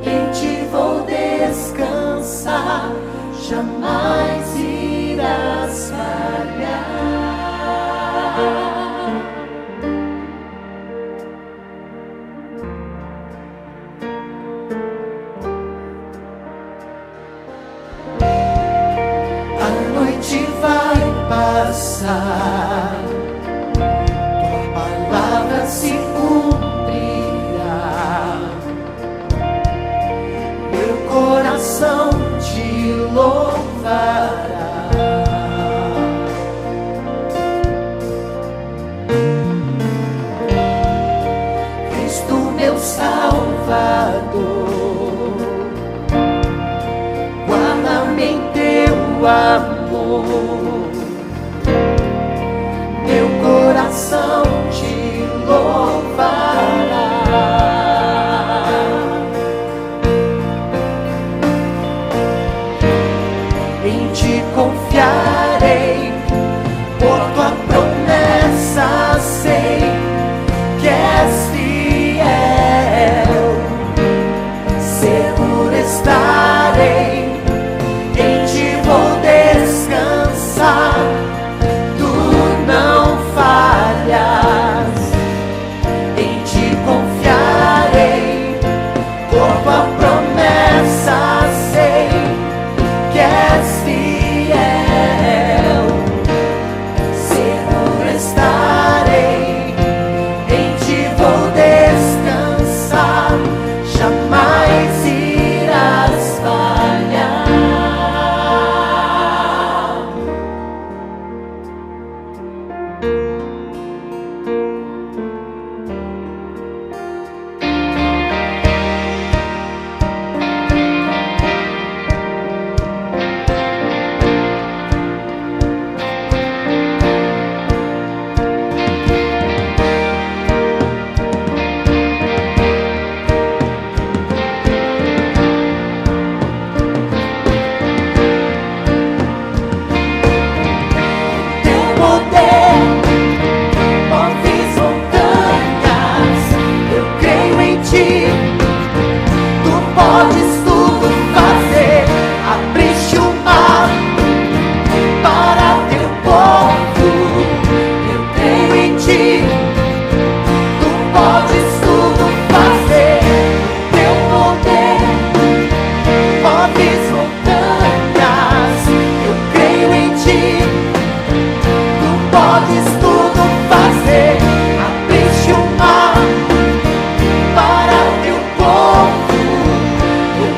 em ti vou descansar, jamais irás falhar. A noite vai passar, tua palavra se cumprirá, meu coração te louvará. Cristo meu Salvador, guarda-me em teu amor, meu coração te louvará. Em ti confiarei, por tua promessa sei que és fiel, seguro estarei, em ti vou descansar, tu não falhas. Em ti confiarei, por tua promessa sei que és fiel, seguro estarei, em ti vou descansar, jamais irás falhar. Teu poder move as montanhas, eu creio em ti, tu podes tudo fazer. Abriste o mar para teu povo, eu creio em ti, tu podes tudo fazer. Teu poder move as montanhas, eu creio em ti, tu podes tudo fazer. Abriste o mar para teu povo, eu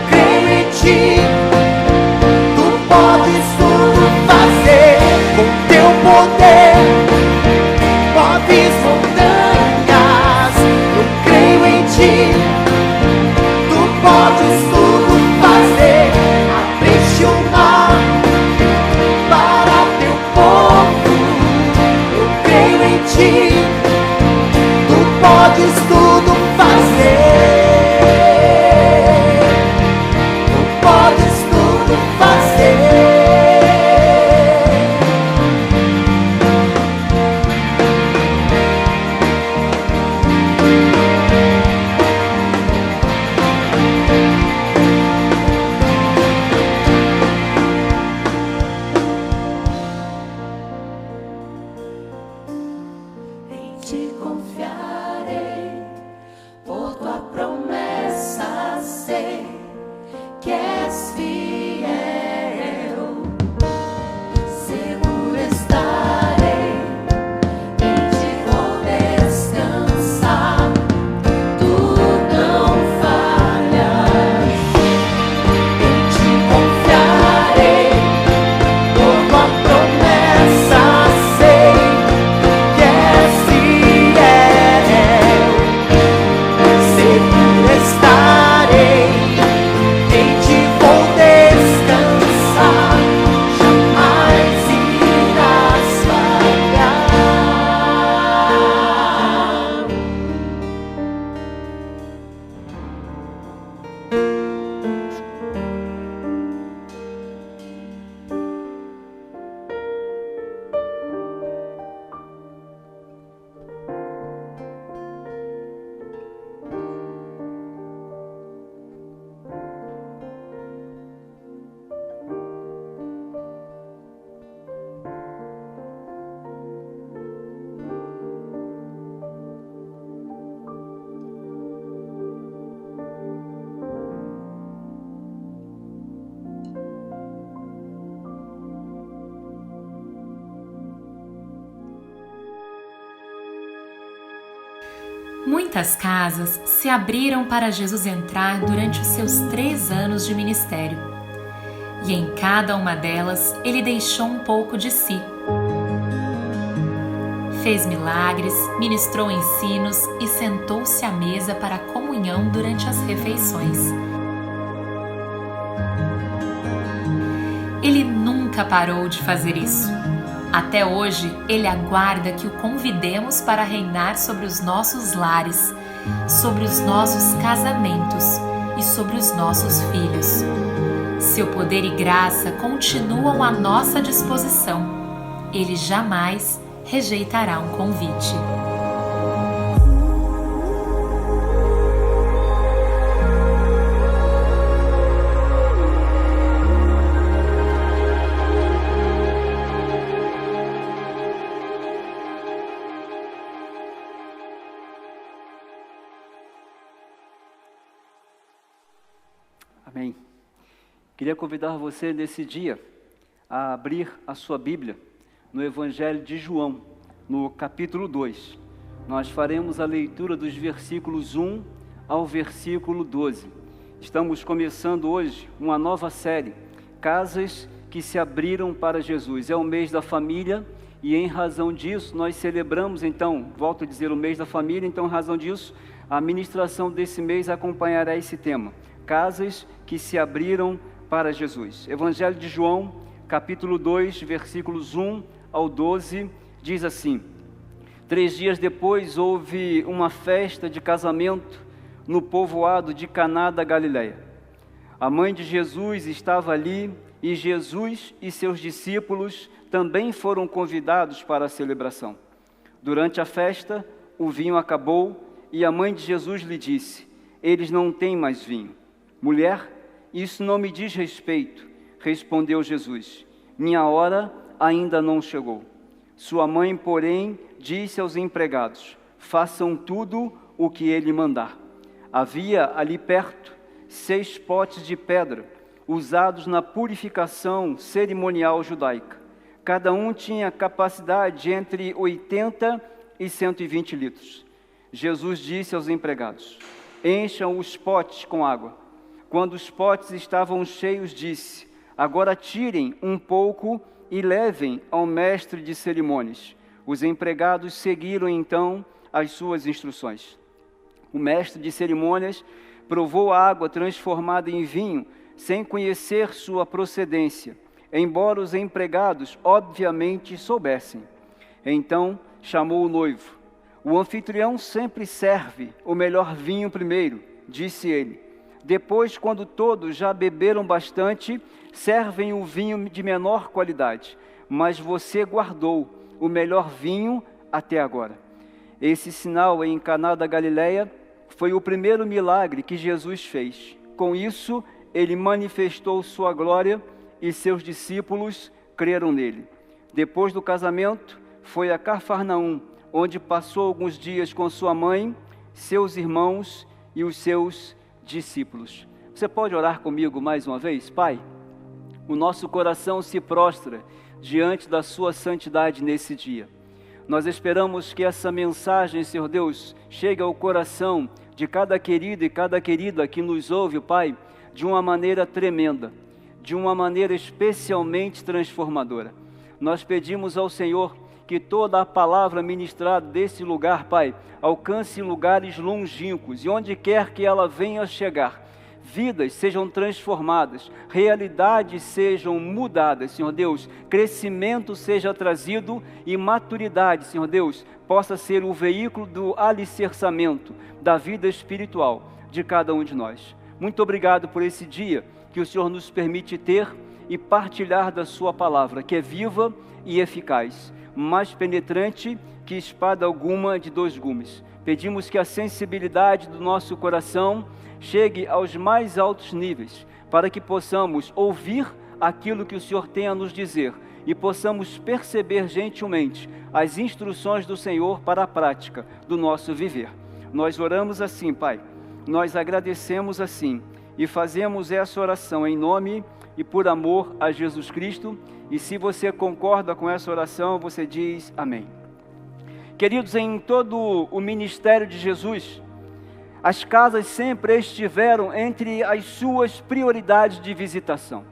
Muitas casas se abriram para Jesus entrar durante os seus 3 anos de ministério. E em cada uma delas, ele deixou um pouco de si. Fez milagres, ministrou ensinos e sentou-se à mesa para a comunhão durante as refeições. Ele nunca parou de fazer isso. Até hoje, ele aguarda que o convidemos para reinar sobre os nossos lares, sobre os nossos casamentos e sobre os nossos filhos. Seu poder e graça continuam à nossa disposição. Ele jamais rejeitará um convite. Amém. Queria convidar você nesse dia a abrir a sua Bíblia no Evangelho de João, no capítulo 2. Nós faremos a leitura dos versículos 1 ao versículo 12. Estamos começando hoje uma nova série, Casas que se abriram para Jesus. É o mês da família e em razão disso nós celebramos, então, volto a dizer, o mês da família, então em razão disso, a ministração desse mês acompanhará esse tema. Casas que se abriram para Jesus. Evangelho de João, capítulo 2, versículos 1 ao 12, diz assim: 3 dias depois houve uma festa de casamento no povoado de Caná da Galileia. A mãe de Jesus estava ali e Jesus e seus discípulos também foram convidados para a celebração. Durante a festa, o vinho acabou e a mãe de Jesus lhe disse: eles não têm mais vinho. Mulher, isso não me diz respeito, respondeu Jesus. Minha hora ainda não chegou. Sua mãe, porém, disse aos empregados: façam tudo o que ele mandar. Havia ali perto 6 potes de pedra, usados na purificação cerimonial judaica. Cada um tinha capacidade entre 80 e 120 litros. Jesus disse aos empregados: encham os potes com água. Quando os potes estavam cheios, disse: agora tirem um pouco e levem ao mestre de cerimônias. Os empregados seguiram então as suas instruções. O mestre de cerimônias provou a água transformada em vinho, sem conhecer sua procedência, embora os empregados obviamente soubessem. Então chamou o noivo. O anfitrião sempre serve o melhor vinho primeiro, disse ele. Depois, quando todos já beberam bastante, servem o vinho de menor qualidade, mas você guardou o melhor vinho até agora. Esse sinal em Caná da Galileia foi o primeiro milagre que Jesus fez. Com isso, ele manifestou sua glória e seus discípulos creram nele. Depois do casamento, foi a Cafarnaum, onde passou alguns dias com sua mãe, seus irmãos e os seus discípulos. Você pode orar comigo mais uma vez? Pai, o nosso coração se prostra diante da sua santidade nesse dia. Nós esperamos que essa mensagem, Senhor Deus, chegue ao coração de cada querido e cada querida que nos ouve, Pai, de uma maneira tremenda, de uma maneira especialmente transformadora. Nós pedimos ao Senhor que toda a palavra ministrada desse lugar, Pai, alcance lugares longínquos, e onde quer que ela venha chegar, vidas sejam transformadas, realidades sejam mudadas, Senhor Deus, crescimento seja trazido e maturidade, Senhor Deus, possa ser o veículo do alicerçamento da vida espiritual de cada um de nós. Muito obrigado por esse dia que o Senhor nos permite ter e partilhar da sua palavra, que é viva e eficaz, mais penetrante que espada alguma de 2 gumes. Pedimos que a sensibilidade do nosso coração chegue aos mais altos níveis, para que possamos ouvir aquilo que o Senhor tem a nos dizer e possamos perceber gentilmente as instruções do Senhor para a prática do nosso viver. Nós oramos assim, Pai, nós agradecemos assim e fazemos essa oração em nome e por amor a Jesus Cristo. E se você concorda com essa oração, você diz amém. Queridos, em todo o ministério de Jesus, as casas sempre estiveram entre as suas prioridades de visitação.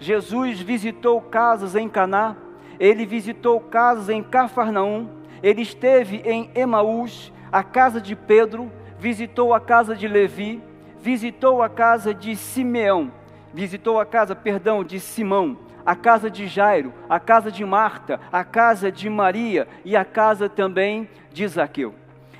Jesus visitou casas em Caná, ele visitou casas em Cafarnaum, ele esteve em Emaús, a casa de Pedro, visitou a casa de Levi, visitou a casa de Simeão, visitou a casa, de Simão, a casa de Jairo, a casa de Marta, a casa de Maria e a casa também de Zaqueu.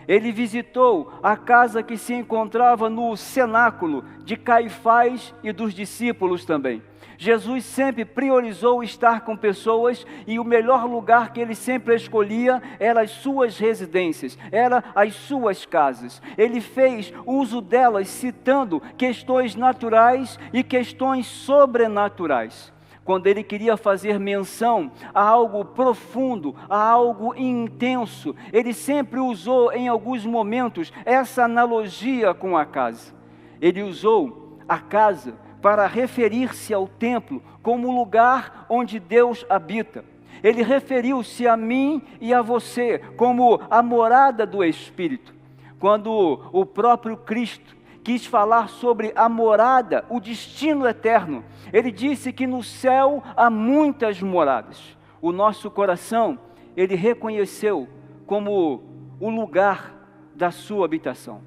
Ele visitou a casa que se encontrava no cenáculo de Caifás e dos discípulos também. Jesus sempre priorizou estar com pessoas e o melhor lugar que ele sempre escolhia era as suas residências, era as suas casas. Ele fez uso delas citando questões naturais e questões sobrenaturais. Quando ele queria fazer menção a algo profundo, a algo intenso, ele sempre usou em alguns momentos essa analogia com a casa. Ele usou a casa para referir-se ao templo como lugar onde Deus habita. Ele referiu-se a mim e a você como a morada do Espírito. Quando o próprio Cristo quis falar sobre a morada, o destino eterno, ele disse que no céu há muitas moradas. O nosso coração, ele reconheceu como o lugar da sua habitação.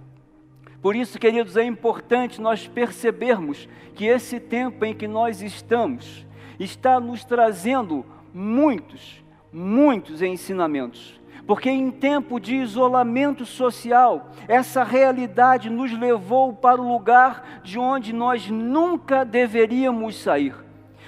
Por isso, queridos, é importante nós percebermos que esse tempo em que nós estamos está nos trazendo muitos ensinamentos. Porque em tempo de isolamento social, essa realidade nos levou para o lugar de onde nós nunca deveríamos sair.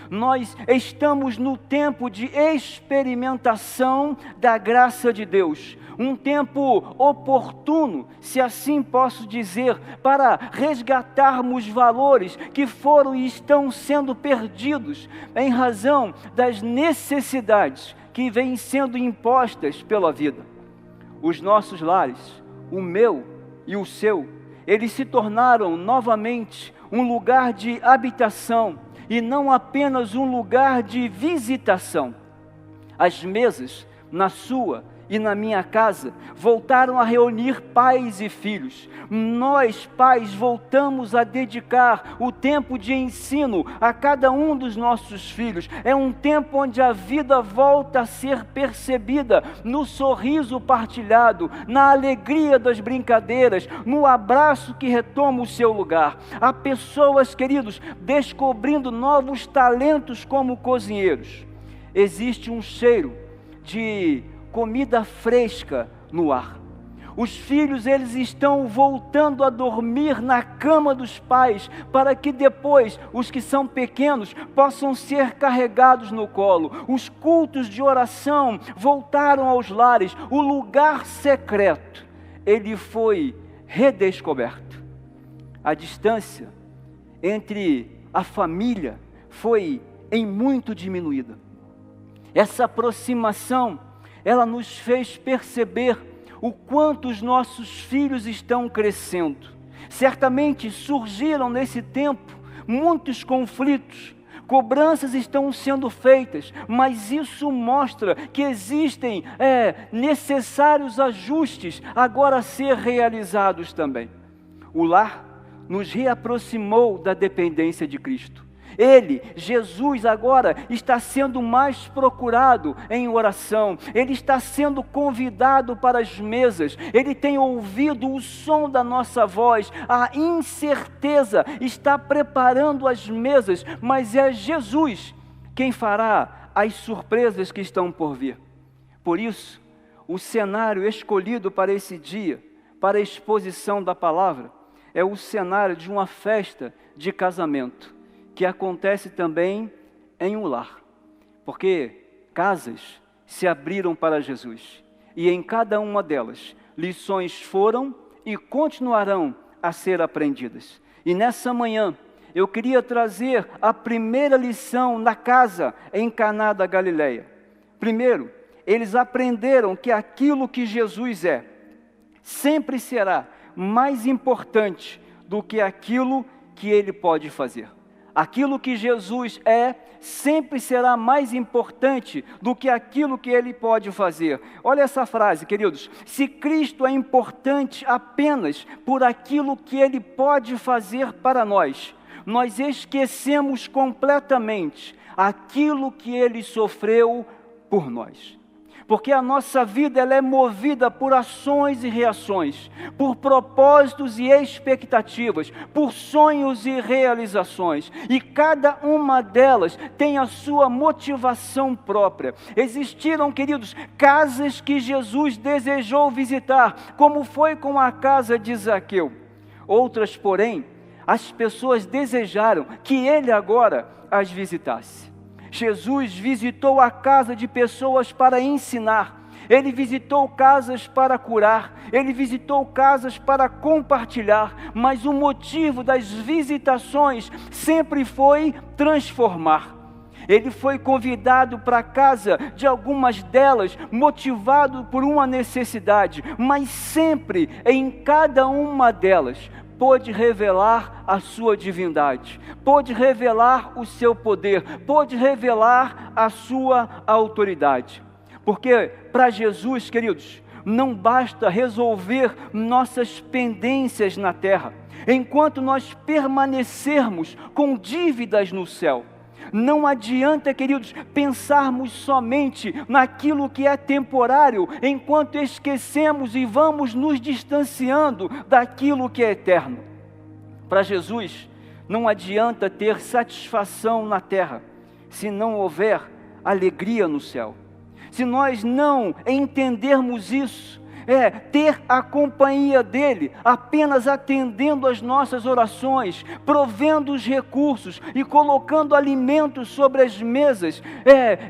Nós estamos no tempo de experimentação da graça de Deus. Um tempo oportuno, se assim posso dizer, para resgatarmos valores que foram e estão sendo perdidos em razão das necessidades que vêm sendo impostas pela vida. Os nossos lares, o meu e o seu, eles se tornaram novamente um lugar de habitação e não apenas um lugar de visitação. As mesas na sua e na minha casa voltaram a reunir pais e filhos. Nós, pais, voltamos a dedicar o tempo de ensino a cada um dos nossos filhos. É um tempo onde a vida volta a ser percebida no sorriso partilhado, na alegria das brincadeiras, no abraço que retoma o seu lugar. Há pessoas, queridos, descobrindo novos talentos como cozinheiros. Existe um cheiro de comida fresca no ar. Os filhos, eles estão voltando a dormir na cama dos pais, para que depois os que são pequenos possam ser carregados no colo. Os cultos de oração voltaram aos lares. O lugar secreto, ele foi redescoberto. A distância entre a família foi em muito diminuída. Essa aproximação, ela nos fez perceber o quanto os nossos filhos estão crescendo. Certamente surgiram nesse tempo muitos conflitos, cobranças estão sendo feitas, mas isso mostra que existem necessários ajustes agora a ser realizados também. O lar nos reaproximou da dependência de Cristo. Ele, Jesus, agora está sendo mais procurado em oração. Ele está sendo convidado para as mesas. Ele tem ouvido o som da nossa voz. A incerteza está preparando as mesas, mas é Jesus quem fará as surpresas que estão por vir. Por isso, o cenário escolhido para esse dia, para a exposição da palavra, é o cenário de uma festa de casamento, que acontece também em um lar, porque casas se abriram para Jesus, e em cada uma delas, lições foram e continuarão a ser aprendidas. E nessa manhã, eu queria trazer a primeira lição na casa em Caná da Galileia. Primeiro, eles aprenderam que aquilo que Jesus é, sempre será mais importante do que aquilo que Ele pode fazer. aquilo que Jesus é, sempre será mais importante do que aquilo que Ele pode fazer. Olha essa frase, queridos. Se Cristo é importante apenas por aquilo que Ele pode fazer para nós, nós esquecemos completamente aquilo que Ele sofreu por nós. Porque a nossa vida ela é movida por ações e reações, por propósitos e expectativas, por sonhos e realizações. E cada uma delas tem a sua motivação própria. Existiram, queridos, casas que Jesus desejou visitar, como foi com a casa de Zaqueu. Outras, porém, as pessoas desejaram que ele agora as visitasse. Jesus visitou a casa de pessoas para ensinar, Ele visitou casas para curar, Ele visitou casas para compartilhar, mas o motivo das visitações sempre foi transformar. Ele foi convidado para a casa de algumas delas, motivado por uma necessidade, mas sempre, em cada uma delas, pôde revelar a sua divindade, pôde revelar o seu poder, pôde revelar a sua autoridade. Porque para Jesus, queridos, não basta resolver nossas pendências na terra, enquanto nós permanecermos com dívidas no céu. Não adianta, queridos, pensarmos somente naquilo que é temporário, enquanto esquecemos e vamos nos distanciando daquilo que é eterno. Para Jesus, não adianta ter satisfação na terra, se não houver alegria no céu. Se nós não entendermos isso, ter a companhia dEle, apenas atendendo às nossas orações, provendo os recursos e colocando alimentos sobre as mesas,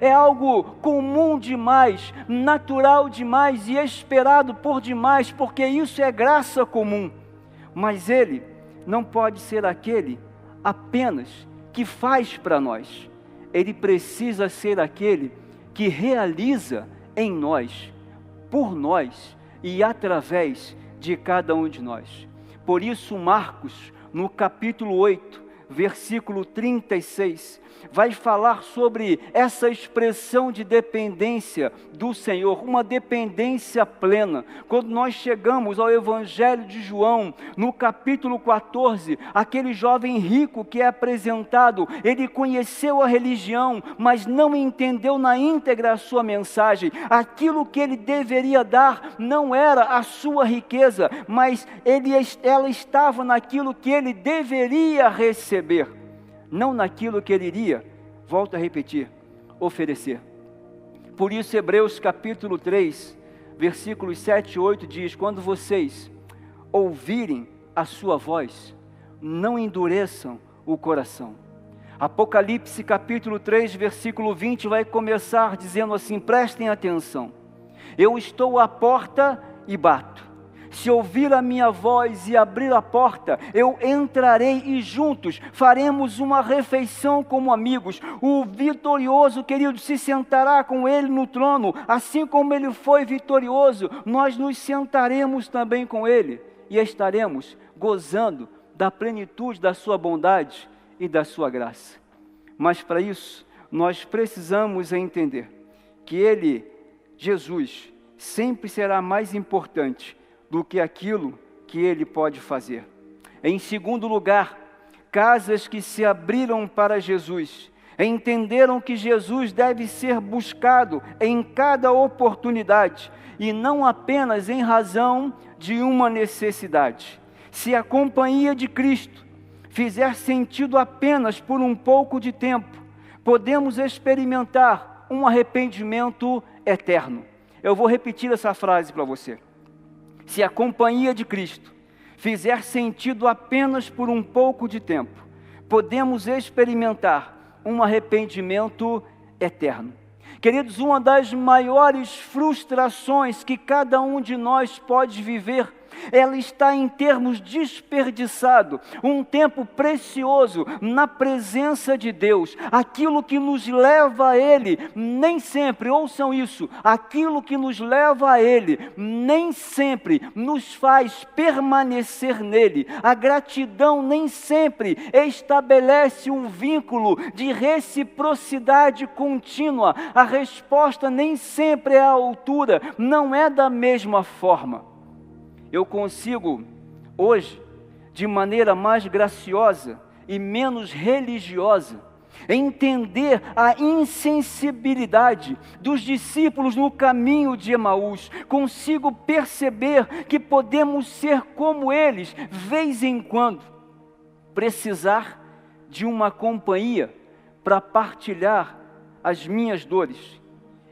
é algo comum demais, natural demais e esperado por demais, porque isso é graça comum. Mas Ele não pode ser aquele apenas que faz para nós. Ele precisa ser aquele que realiza em nós, por nós, e através de cada um de nós. Por isso Marcos, no capítulo 8, versículo 36, vai falar sobre essa expressão de dependência do Senhor, uma dependência plena. Quando nós chegamos ao Evangelho de João, no capítulo 14, aquele jovem rico que é apresentado, ele conheceu a religião, mas não entendeu na íntegra a sua mensagem. Aquilo que ele deveria dar não era a sua riqueza, mas ela estava naquilo que ele deveria receber, não naquilo que ele iria, volto a repetir, oferecer. Por isso Hebreus capítulo 3, versículos 7 e 8 diz: quando vocês ouvirem a sua voz, não endureçam o coração. Apocalipse capítulo 3, versículo 20 vai começar dizendo assim, prestem atenção: eu estou à porta e bato. Se ouvir a minha voz e abrir a porta, eu entrarei e juntos faremos uma refeição como amigos. O vitorioso, querido, se sentará com ele no trono, assim como ele foi vitorioso, nós nos sentaremos também com ele e estaremos gozando da plenitude da sua bondade e da sua graça. Mas para isso, nós precisamos entender que ele, Jesus, sempre será mais importante do que aquilo que ele pode fazer. Em segundo lugar, casas que se abriram para Jesus, entenderam que Jesus deve ser buscado em cada oportunidade, e não apenas em razão de uma necessidade. Se a companhia de Cristo fizer sentido apenas por um pouco de tempo, podemos experimentar um arrependimento eterno. Eu vou repetir essa frase para você. Se a companhia de Cristo fizer sentido apenas por um pouco de tempo, podemos experimentar um arrependimento eterno. Queridos, uma das maiores frustrações que cada um de nós pode viver ela está em termos desperdiçado, um tempo precioso na presença de Deus. Aquilo que nos leva a Ele, nem sempre, ouçam isso, aquilo que nos leva a Ele, nem sempre nos faz permanecer nele. A gratidão nem sempre estabelece um vínculo de reciprocidade contínua. A resposta nem sempre é à altura, não é da mesma forma. Eu consigo, hoje, de maneira mais graciosa e menos religiosa, entender a insensibilidade dos discípulos no caminho de Emaús. Consigo perceber que podemos ser como eles, vez em quando, precisar de uma companhia para partilhar as minhas dores,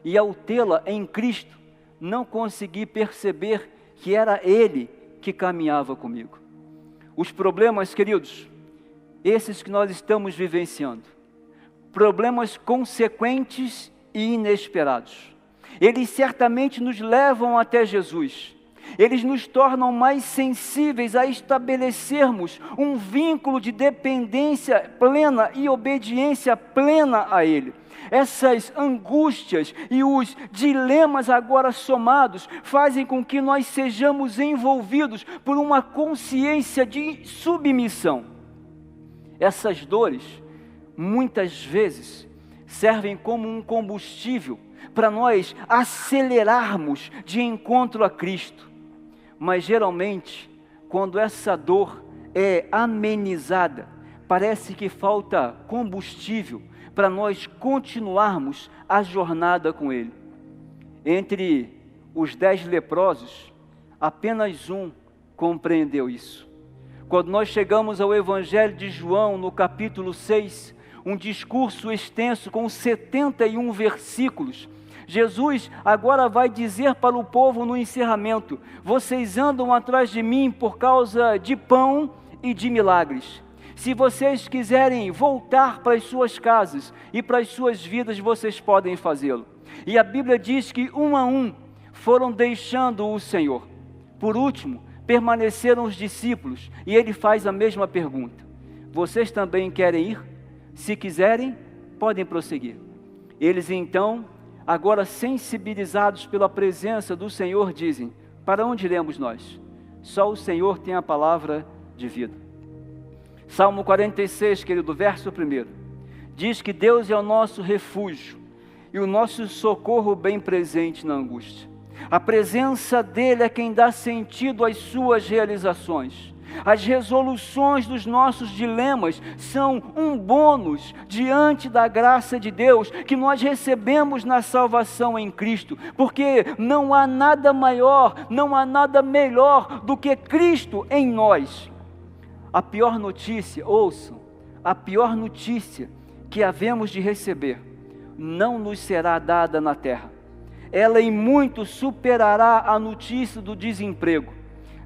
e ao tê-la em Cristo, não consegui perceber que era Ele que caminhava comigo. Os problemas, queridos, esses que nós estamos vivenciando, problemas consequentes e inesperados, eles certamente nos levam até Jesus. Eles nos tornam mais sensíveis a estabelecermos um vínculo de dependência plena e obediência plena a Ele. Essas angústias e os dilemas agora somados fazem com que nós sejamos envolvidos por uma consciência de submissão. Essas dores, muitas vezes, servem como um combustível para nós acelerarmos de encontro a Cristo. Mas geralmente, quando essa dor é amenizada, parece que falta combustível para nós continuarmos a jornada com Ele. Entre os 10 leprosos, apenas um compreendeu isso. Quando nós chegamos ao Evangelho de João, no capítulo 6, um discurso extenso com 71 versículos, Jesus agora vai dizer para o povo no encerramento: vocês andam atrás de mim por causa de pão e de milagres. Se vocês quiserem voltar para as suas casas e para as suas vidas, vocês podem fazê-lo. E a Bíblia diz que um a um foram deixando o Senhor. Por último, permaneceram os discípulos, e Ele faz a mesma pergunta: vocês também querem ir? Se quiserem, podem prosseguir. Eles então, agora sensibilizados pela presença do Senhor, dizem: para onde iremos nós? Só o Senhor tem a palavra de vida. Salmo 46, querido, verso 1, diz que Deus é o nosso refúgio e o nosso socorro bem presente na angústia. A presença dEle é quem dá sentido às suas realizações. As resoluções dos nossos dilemas são um bônus diante da graça de Deus que nós recebemos na salvação em Cristo, porque não há nada maior, não há nada melhor do que Cristo em nós. A pior notícia, ouçam, a pior notícia que havemos de receber não nos será dada na terra. Ela em muito superará a notícia do desemprego,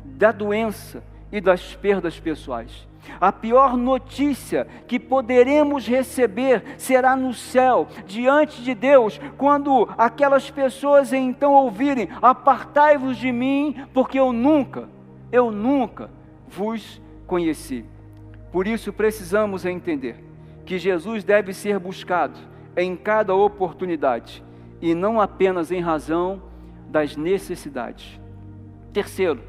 da doença e das perdas pessoais. A pior notícia que poderemos receber será no céu, diante de Deus, quando aquelas pessoas então ouvirem: apartai-vos de mim, porque eu nunca vos conheci. Por isso precisamos entender que Jesus deve ser buscado em cada oportunidade e não apenas em razão das necessidades. Terceiro,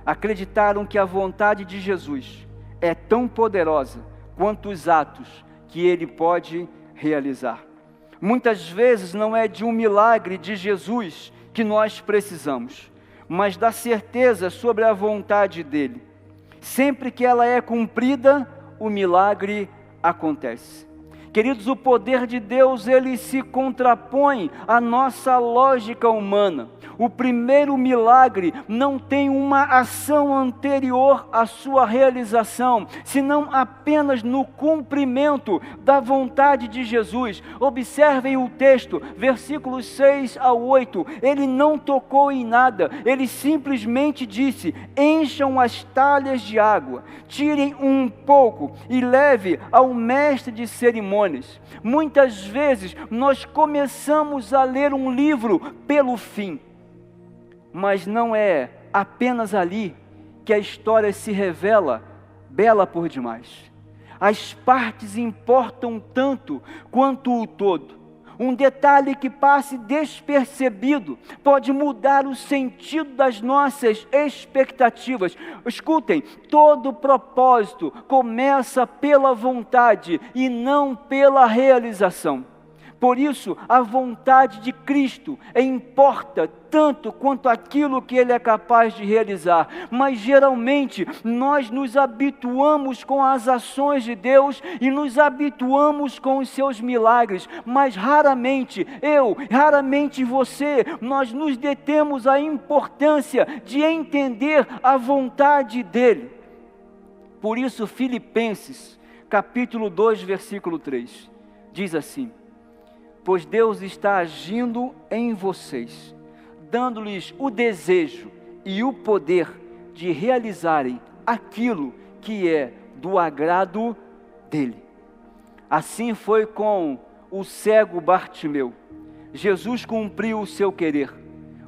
acreditaram que a vontade de Jesus é tão poderosa quanto os atos que Ele pode realizar. Muitas vezes não é de um milagre de Jesus que nós precisamos, mas da certeza sobre a vontade dEle. Sempre que ela é cumprida, o milagre acontece. Queridos, o poder de Deus, ele se contrapõe à nossa lógica humana. O primeiro milagre não tem uma ação anterior à sua realização, senão apenas no cumprimento da vontade de Jesus. Observem o texto, versículos 6 a 8. Ele não tocou em nada, ele simplesmente disse: encham as talhas de água, tirem um pouco e leve ao mestre de cerimônias. Muitas vezes nós começamos a ler um livro pelo fim, mas não é apenas ali que a história se revela bela por demais. As partes importam tanto quanto o todo. Um detalhe que passe despercebido pode mudar o sentido das nossas expectativas. Escutem, todo propósito começa pela vontade e não pela realização. Por isso, a vontade de Cristo importa tanto quanto aquilo que Ele é capaz de realizar. Mas geralmente nós nos habituamos com as ações de Deus e nos habituamos com os seus milagres. Mas raramente raramente você, nós nos detemos à importância de entender a vontade dEle. Por isso, Filipenses, capítulo 2, versículo 3, diz assim: pois Deus está agindo em vocês, dando-lhes o desejo e o poder de realizarem aquilo que é do agrado dele. Assim foi com o cego Bartimeu. Jesus cumpriu o seu querer.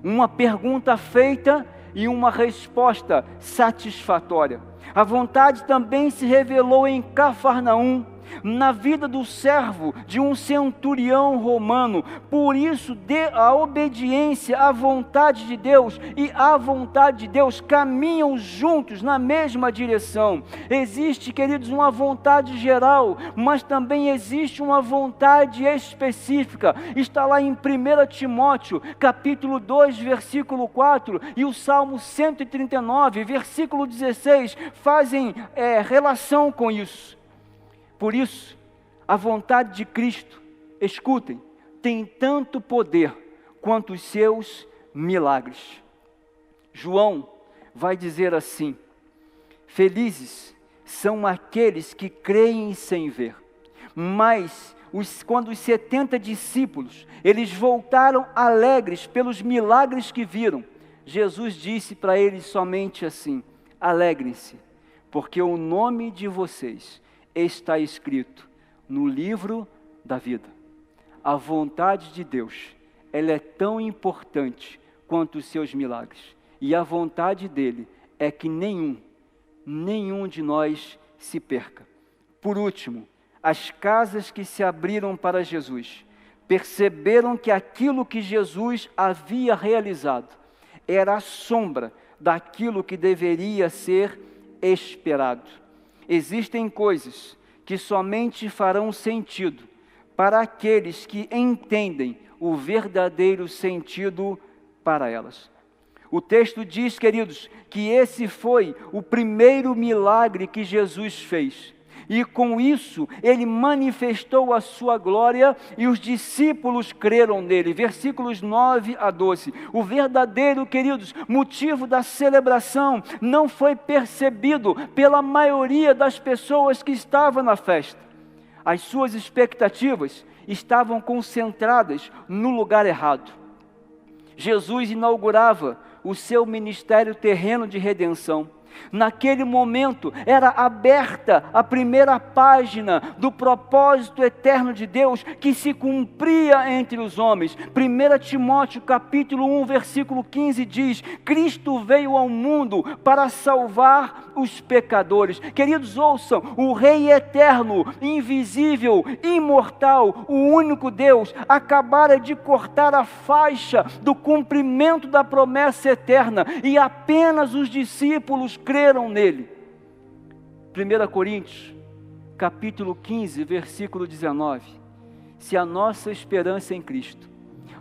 Uma pergunta feita e uma resposta satisfatória. A vontade também se revelou em Cafarnaum, na vida do servo de um centurião romano. Por isso, a obediência à vontade de Deus e a vontade de Deus caminham juntos na mesma direção. Existe, queridos, uma vontade geral, mas também existe uma vontade específica. Está lá em 1 Timóteo, capítulo 2, versículo 4, e o Salmo 139, versículo 16, fazem relação com isso. Por isso, a vontade de Cristo, escutem, tem tanto poder quanto os seus milagres. João vai dizer assim: felizes são aqueles que creem sem ver. Mas quando os 70 discípulos, eles voltaram alegres pelos milagres que viram, Jesus disse para eles somente assim: alegrem-se, porque o nome de vocês está escrito no livro da vida. A vontade de Deus, ela é tão importante quanto os seus milagres. E a vontade dele é que nenhum de nós se perca. Por último, as casas que se abriram para Jesus perceberam que aquilo que Jesus havia realizado era a sombra daquilo que deveria ser esperado. Existem coisas que somente farão sentido para aqueles que entendem o verdadeiro sentido para elas. O texto diz, queridos, que esse foi o primeiro milagre que Jesus fez. E com isso, ele manifestou a sua glória e os discípulos creram nele. Versículos 9 a 12. O verdadeiro, queridos, motivo da celebração não foi percebido pela maioria das pessoas que estavam na festa. As suas expectativas estavam concentradas no lugar errado. Jesus inaugurava o seu ministério terreno de redenção. Naquele momento era aberta a primeira página do propósito eterno de Deus que se cumpria entre os homens. 1 Timóteo capítulo 1, versículo 15 diz: Cristo veio ao mundo para salvar os pecadores. Queridos, ouçam, o Rei eterno, invisível, imortal, o único Deus, acabara de cortar a faixa do cumprimento da promessa eterna e apenas os discípulos creram nele. 1 Coríntios, capítulo 15, versículo 19. Se a nossa esperança em Cristo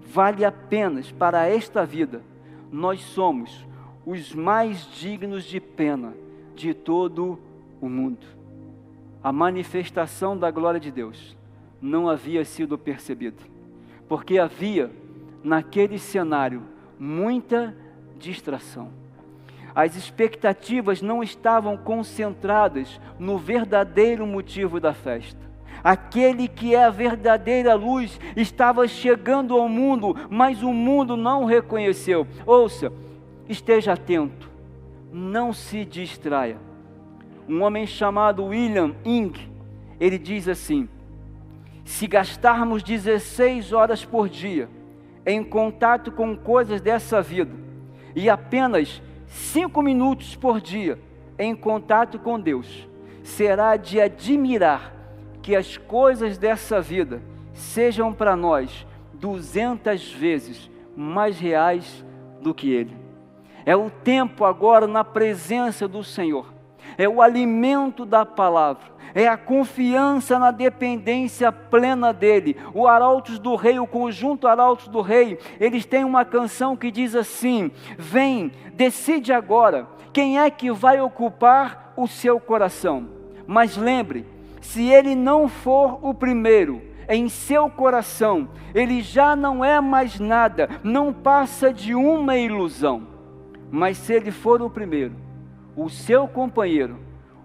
vale apenas para esta vida, nós somos os mais dignos de pena de todo o mundo. A manifestação da glória de Deus não havia sido percebida, porque havia naquele cenário muita distração. As expectativas não estavam concentradas no verdadeiro motivo da festa. Aquele que é a verdadeira luz estava chegando ao mundo, mas o mundo não o reconheceu. Ouça, esteja atento, não se distraia. Um homem chamado William Inge, ele diz assim: se gastarmos 16 horas por dia em contato com coisas dessa vida e apenas 5 minutos por dia em contato com Deus, será de admirar que as coisas dessa vida sejam para nós 200 vezes mais reais do que Ele. É o tempo agora na presença do Senhor, é o alimento da palavra, é a confiança na dependência plena dEle. O Arautos do Rei, o conjunto Arautos do Rei, eles têm uma canção que diz assim: vem, decide agora, quem é que vai ocupar o seu coração? Mas lembre, se ele não for o primeiro em seu coração, ele já não é mais nada, não passa de uma ilusão. Mas se ele for o primeiro, o seu companheiro,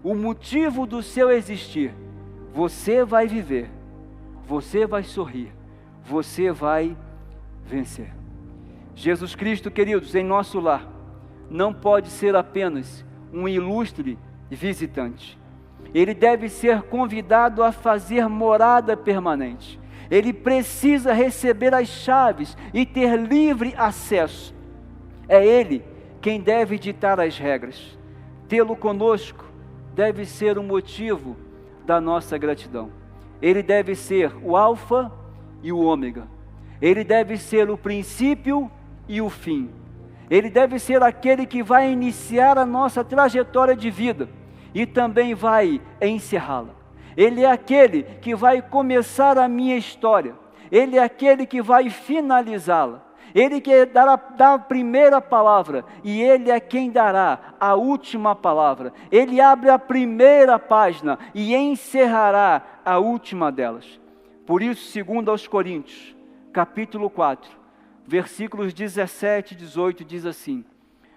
o motivo do seu existir, você vai viver, você vai sorrir, você vai vencer. Jesus Cristo, queridos, em nosso lar, não pode ser apenas um ilustre visitante. Ele deve ser convidado a fazer morada permanente. Ele precisa receber as chaves e ter livre acesso. É Ele quem deve ditar as regras. Tê-lo conosco deve ser o motivo da nossa gratidão. Ele deve ser o alfa e o ômega. Ele deve ser o princípio e o fim. Ele deve ser aquele que vai iniciar a nossa trajetória de vida e também vai encerrá-la. Ele é aquele que vai começar a minha história. Ele é aquele que vai finalizá-la. Ele que dá a primeira palavra e Ele é quem dará a última palavra. Ele abre a primeira página e encerrará a última delas. Por isso, segundo aos Coríntios, capítulo 4, versículos 17 e 18, diz assim: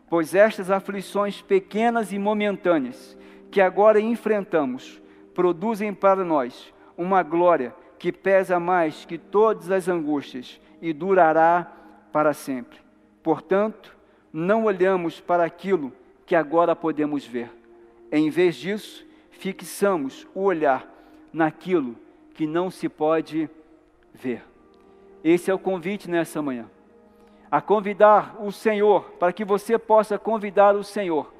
pois estas aflições pequenas e momentâneas que agora enfrentamos, produzem para nós uma glória que pesa mais que todas as angústias e durará para sempre. Portanto, não olhamos para aquilo que agora podemos ver. Em vez disso, fixamos o olhar naquilo que não se pode ver. Esse é o convite nessa manhã. A convidar o Senhor, para que você possa convidar o Senhor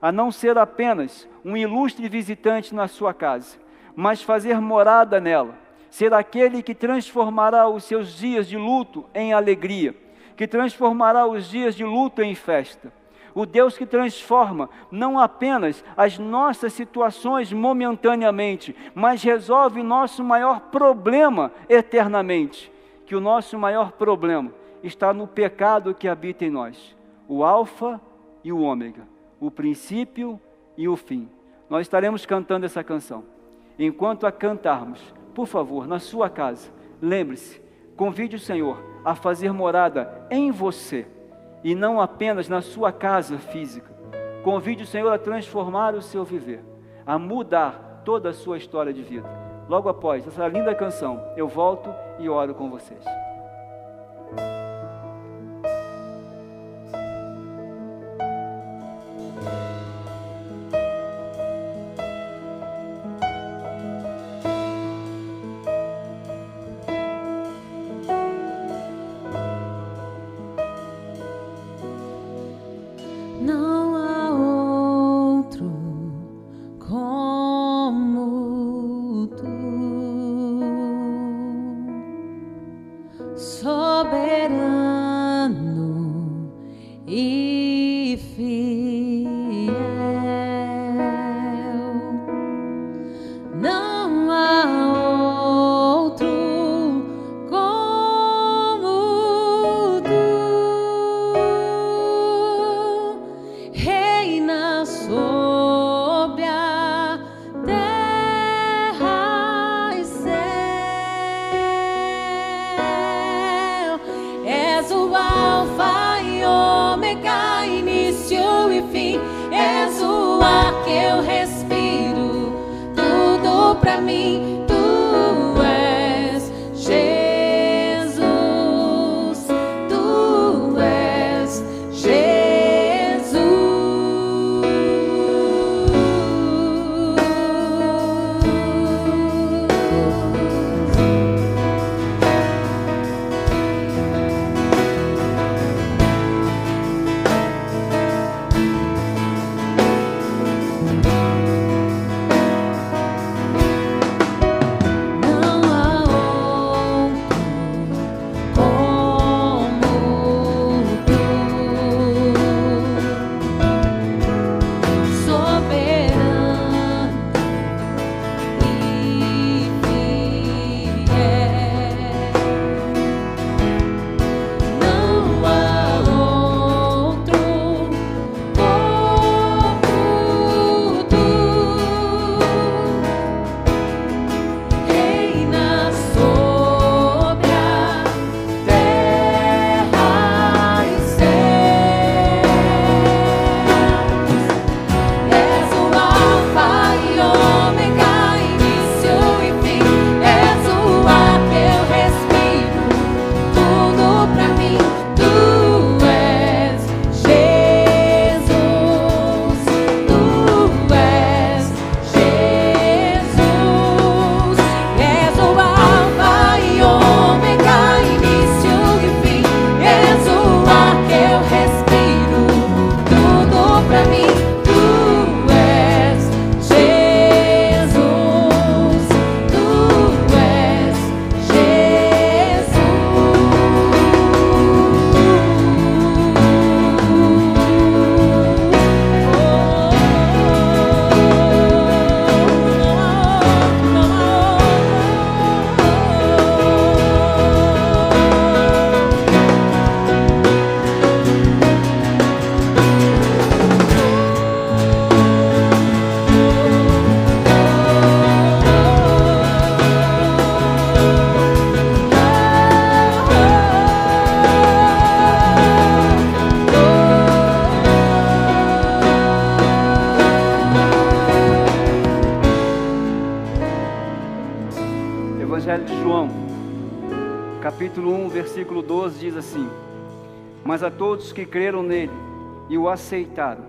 a não ser apenas um ilustre visitante na sua casa, mas fazer morada nela, ser aquele que transformará os seus dias de luto em alegria, que transformará os dias de luto em festa. O Deus que transforma não apenas as nossas situações momentaneamente, mas resolve nosso maior problema eternamente, que o nosso maior problema está no pecado que habita em nós, o alfa e o ômega, o princípio e o fim. Nós estaremos cantando essa canção. Enquanto a cantarmos, por favor, na sua casa, lembre-se, convide o Senhor a fazer morada em você e não apenas na sua casa física. Convide o Senhor a transformar o seu viver, a mudar toda a sua história de vida. Logo após essa linda canção, eu volto e oro com vocês. Não há outro como tu, soberano e fiel. Não há outro como tu, reina sobre a terra e céu. És o alfa e ômega, início e fim. És o ar que eu respiro, tudo pra mim. Tu és Jesus, tu és Jesus. Evangelho de João, capítulo 1, versículo 12, diz assim: mas a todos que creram nele e o aceitaram,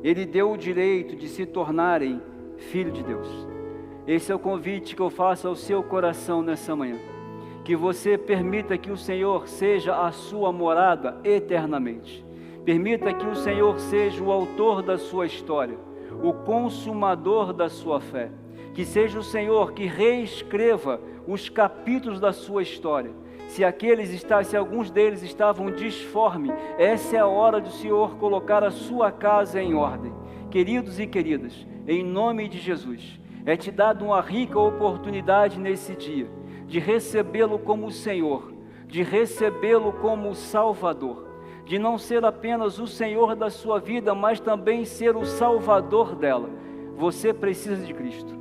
ele deu o direito de se tornarem filho de Deus. Esse é o convite que eu faço ao seu coração nessa manhã. Que você permita que o Senhor seja a sua morada eternamente. Permita que o Senhor seja o autor da sua história, o consumador da sua fé. Que seja o Senhor que reescreva os capítulos da sua história. Se alguns deles estavam disformes, essa é a hora do Senhor colocar a sua casa em ordem. Queridos e queridas, em nome de Jesus, é te dado uma rica oportunidade nesse dia, de recebê-lo como o Senhor, de recebê-lo como o Salvador, de não ser apenas o Senhor da sua vida, mas também ser o Salvador dela. Você precisa de Cristo,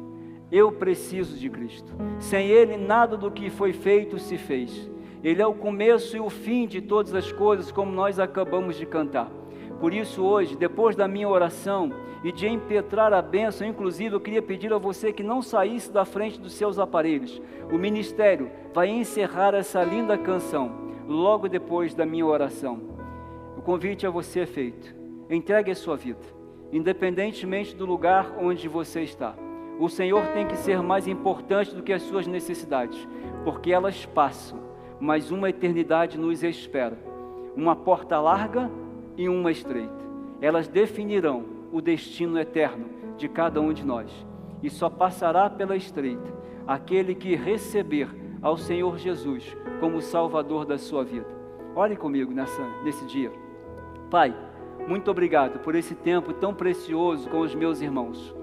eu preciso de Cristo. Sem Ele, nada do que foi feito se fez. Ele é o começo e o fim de todas as coisas, como nós acabamos de cantar. Por isso hoje, depois da minha oração e de impetrar a bênção, inclusive eu queria pedir a você que não saísse da frente dos seus aparelhos. O ministério vai encerrar essa linda canção logo depois da minha oração. O convite a você é feito. Entregue a sua vida, independentemente do lugar onde você está. O Senhor tem que ser mais importante do que as suas necessidades, porque elas passam, mas uma eternidade nos espera. Uma porta larga e uma estreita. Elas definirão o destino eterno de cada um de nós. E só passará pela estreita aquele que receber ao Senhor Jesus como Salvador da sua vida. Ore comigo nesse dia. Pai, muito obrigado por esse tempo tão precioso com os meus irmãos.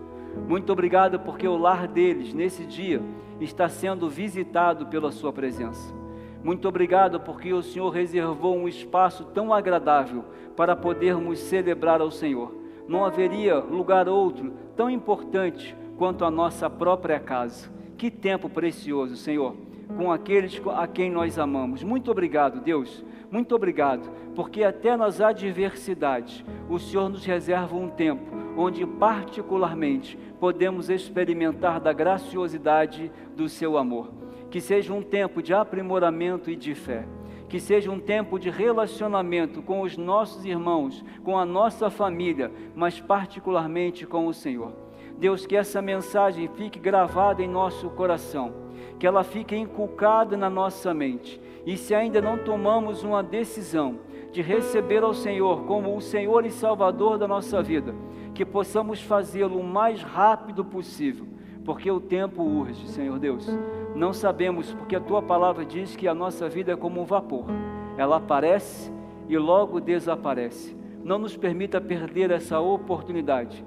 Muito obrigado porque o lar deles nesse dia está sendo visitado pela sua presença. Muito obrigado porque o Senhor reservou um espaço tão agradável para podermos celebrar ao Senhor. Não haveria lugar outro tão importante quanto a nossa própria casa. Que tempo precioso, Senhor, com aqueles a quem nós amamos. Muito obrigado, Deus. Muito obrigado, porque até nas adversidades o Senhor nos reserva um tempo onde particularmente podemos experimentar da graciosidade do seu amor. Que seja um tempo de aprimoramento e de fé. Que seja um tempo de relacionamento com os nossos irmãos, com a nossa família, mas particularmente com o Senhor. Deus, que essa mensagem fique gravada em nosso coração, que ela fique inculcada na nossa mente. E se ainda não tomamos uma decisão de receber ao Senhor como o Senhor e Salvador da nossa vida, que possamos fazê-lo o mais rápido possível, porque o tempo urge, Senhor Deus. Não sabemos, porque a Tua palavra diz que a nossa vida é como um vapor. Ela aparece e logo desaparece. Não nos permita perder essa oportunidade.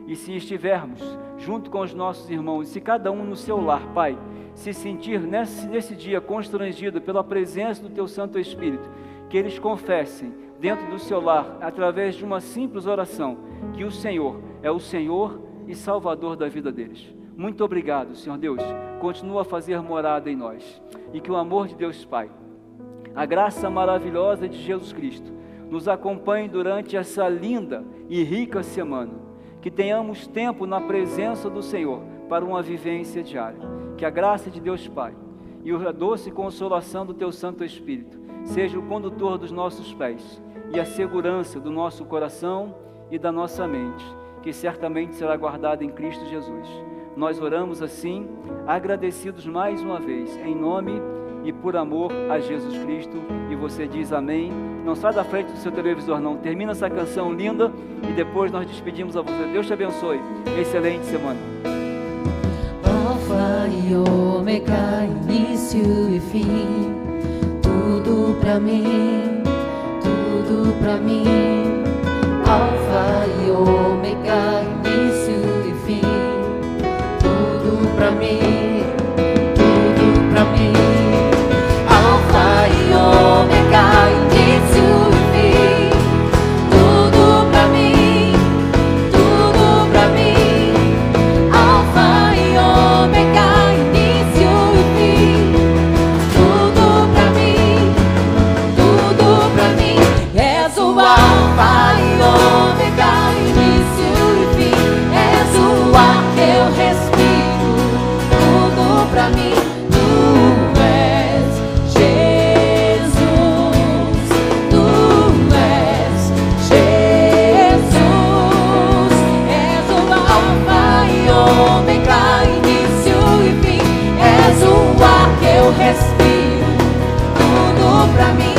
E se estivermos junto com os nossos irmãos, se cada um no seu lar, Pai, se sentir nesse dia constrangido pela presença do Teu Santo Espírito, que eles confessem dentro do seu lar, através de uma simples oração, que o Senhor é o Senhor e Salvador da vida deles. Muito obrigado, Senhor Deus. Continua a fazer morada em nós. E que o amor de Deus Pai, a graça maravilhosa de Jesus Cristo, nos acompanhe durante essa linda e rica semana. Que tenhamos tempo na presença do Senhor para uma vivência diária. Que a graça de Deus Pai e a doce consolação do Teu Santo Espírito seja o condutor dos nossos pés e a segurança do nosso coração e da nossa mente, que certamente será guardada em Cristo Jesus. Nós oramos assim, agradecidos mais uma vez, em nome e por amor a Jesus Cristo. E você diz amém. Não sai da frente do seu televisor não. Termina essa canção linda e depois nós despedimos a você. Deus te abençoe. Excelente semana. Alfa e Ômega, início e fim. Tudo pra mim, tudo pra mim. Alfa e Ômega, início e fim. Tudo pra mim, tudo pra mim. Alfa e Ômega, início e fim. Tudo pra mim, tudo pra mim. Alfa e Ômega, início e fim. Tudo pra mim, tudo pra mim. És o Alfa e Ômega, início e fim. És o ar que eu respiro. pra mim.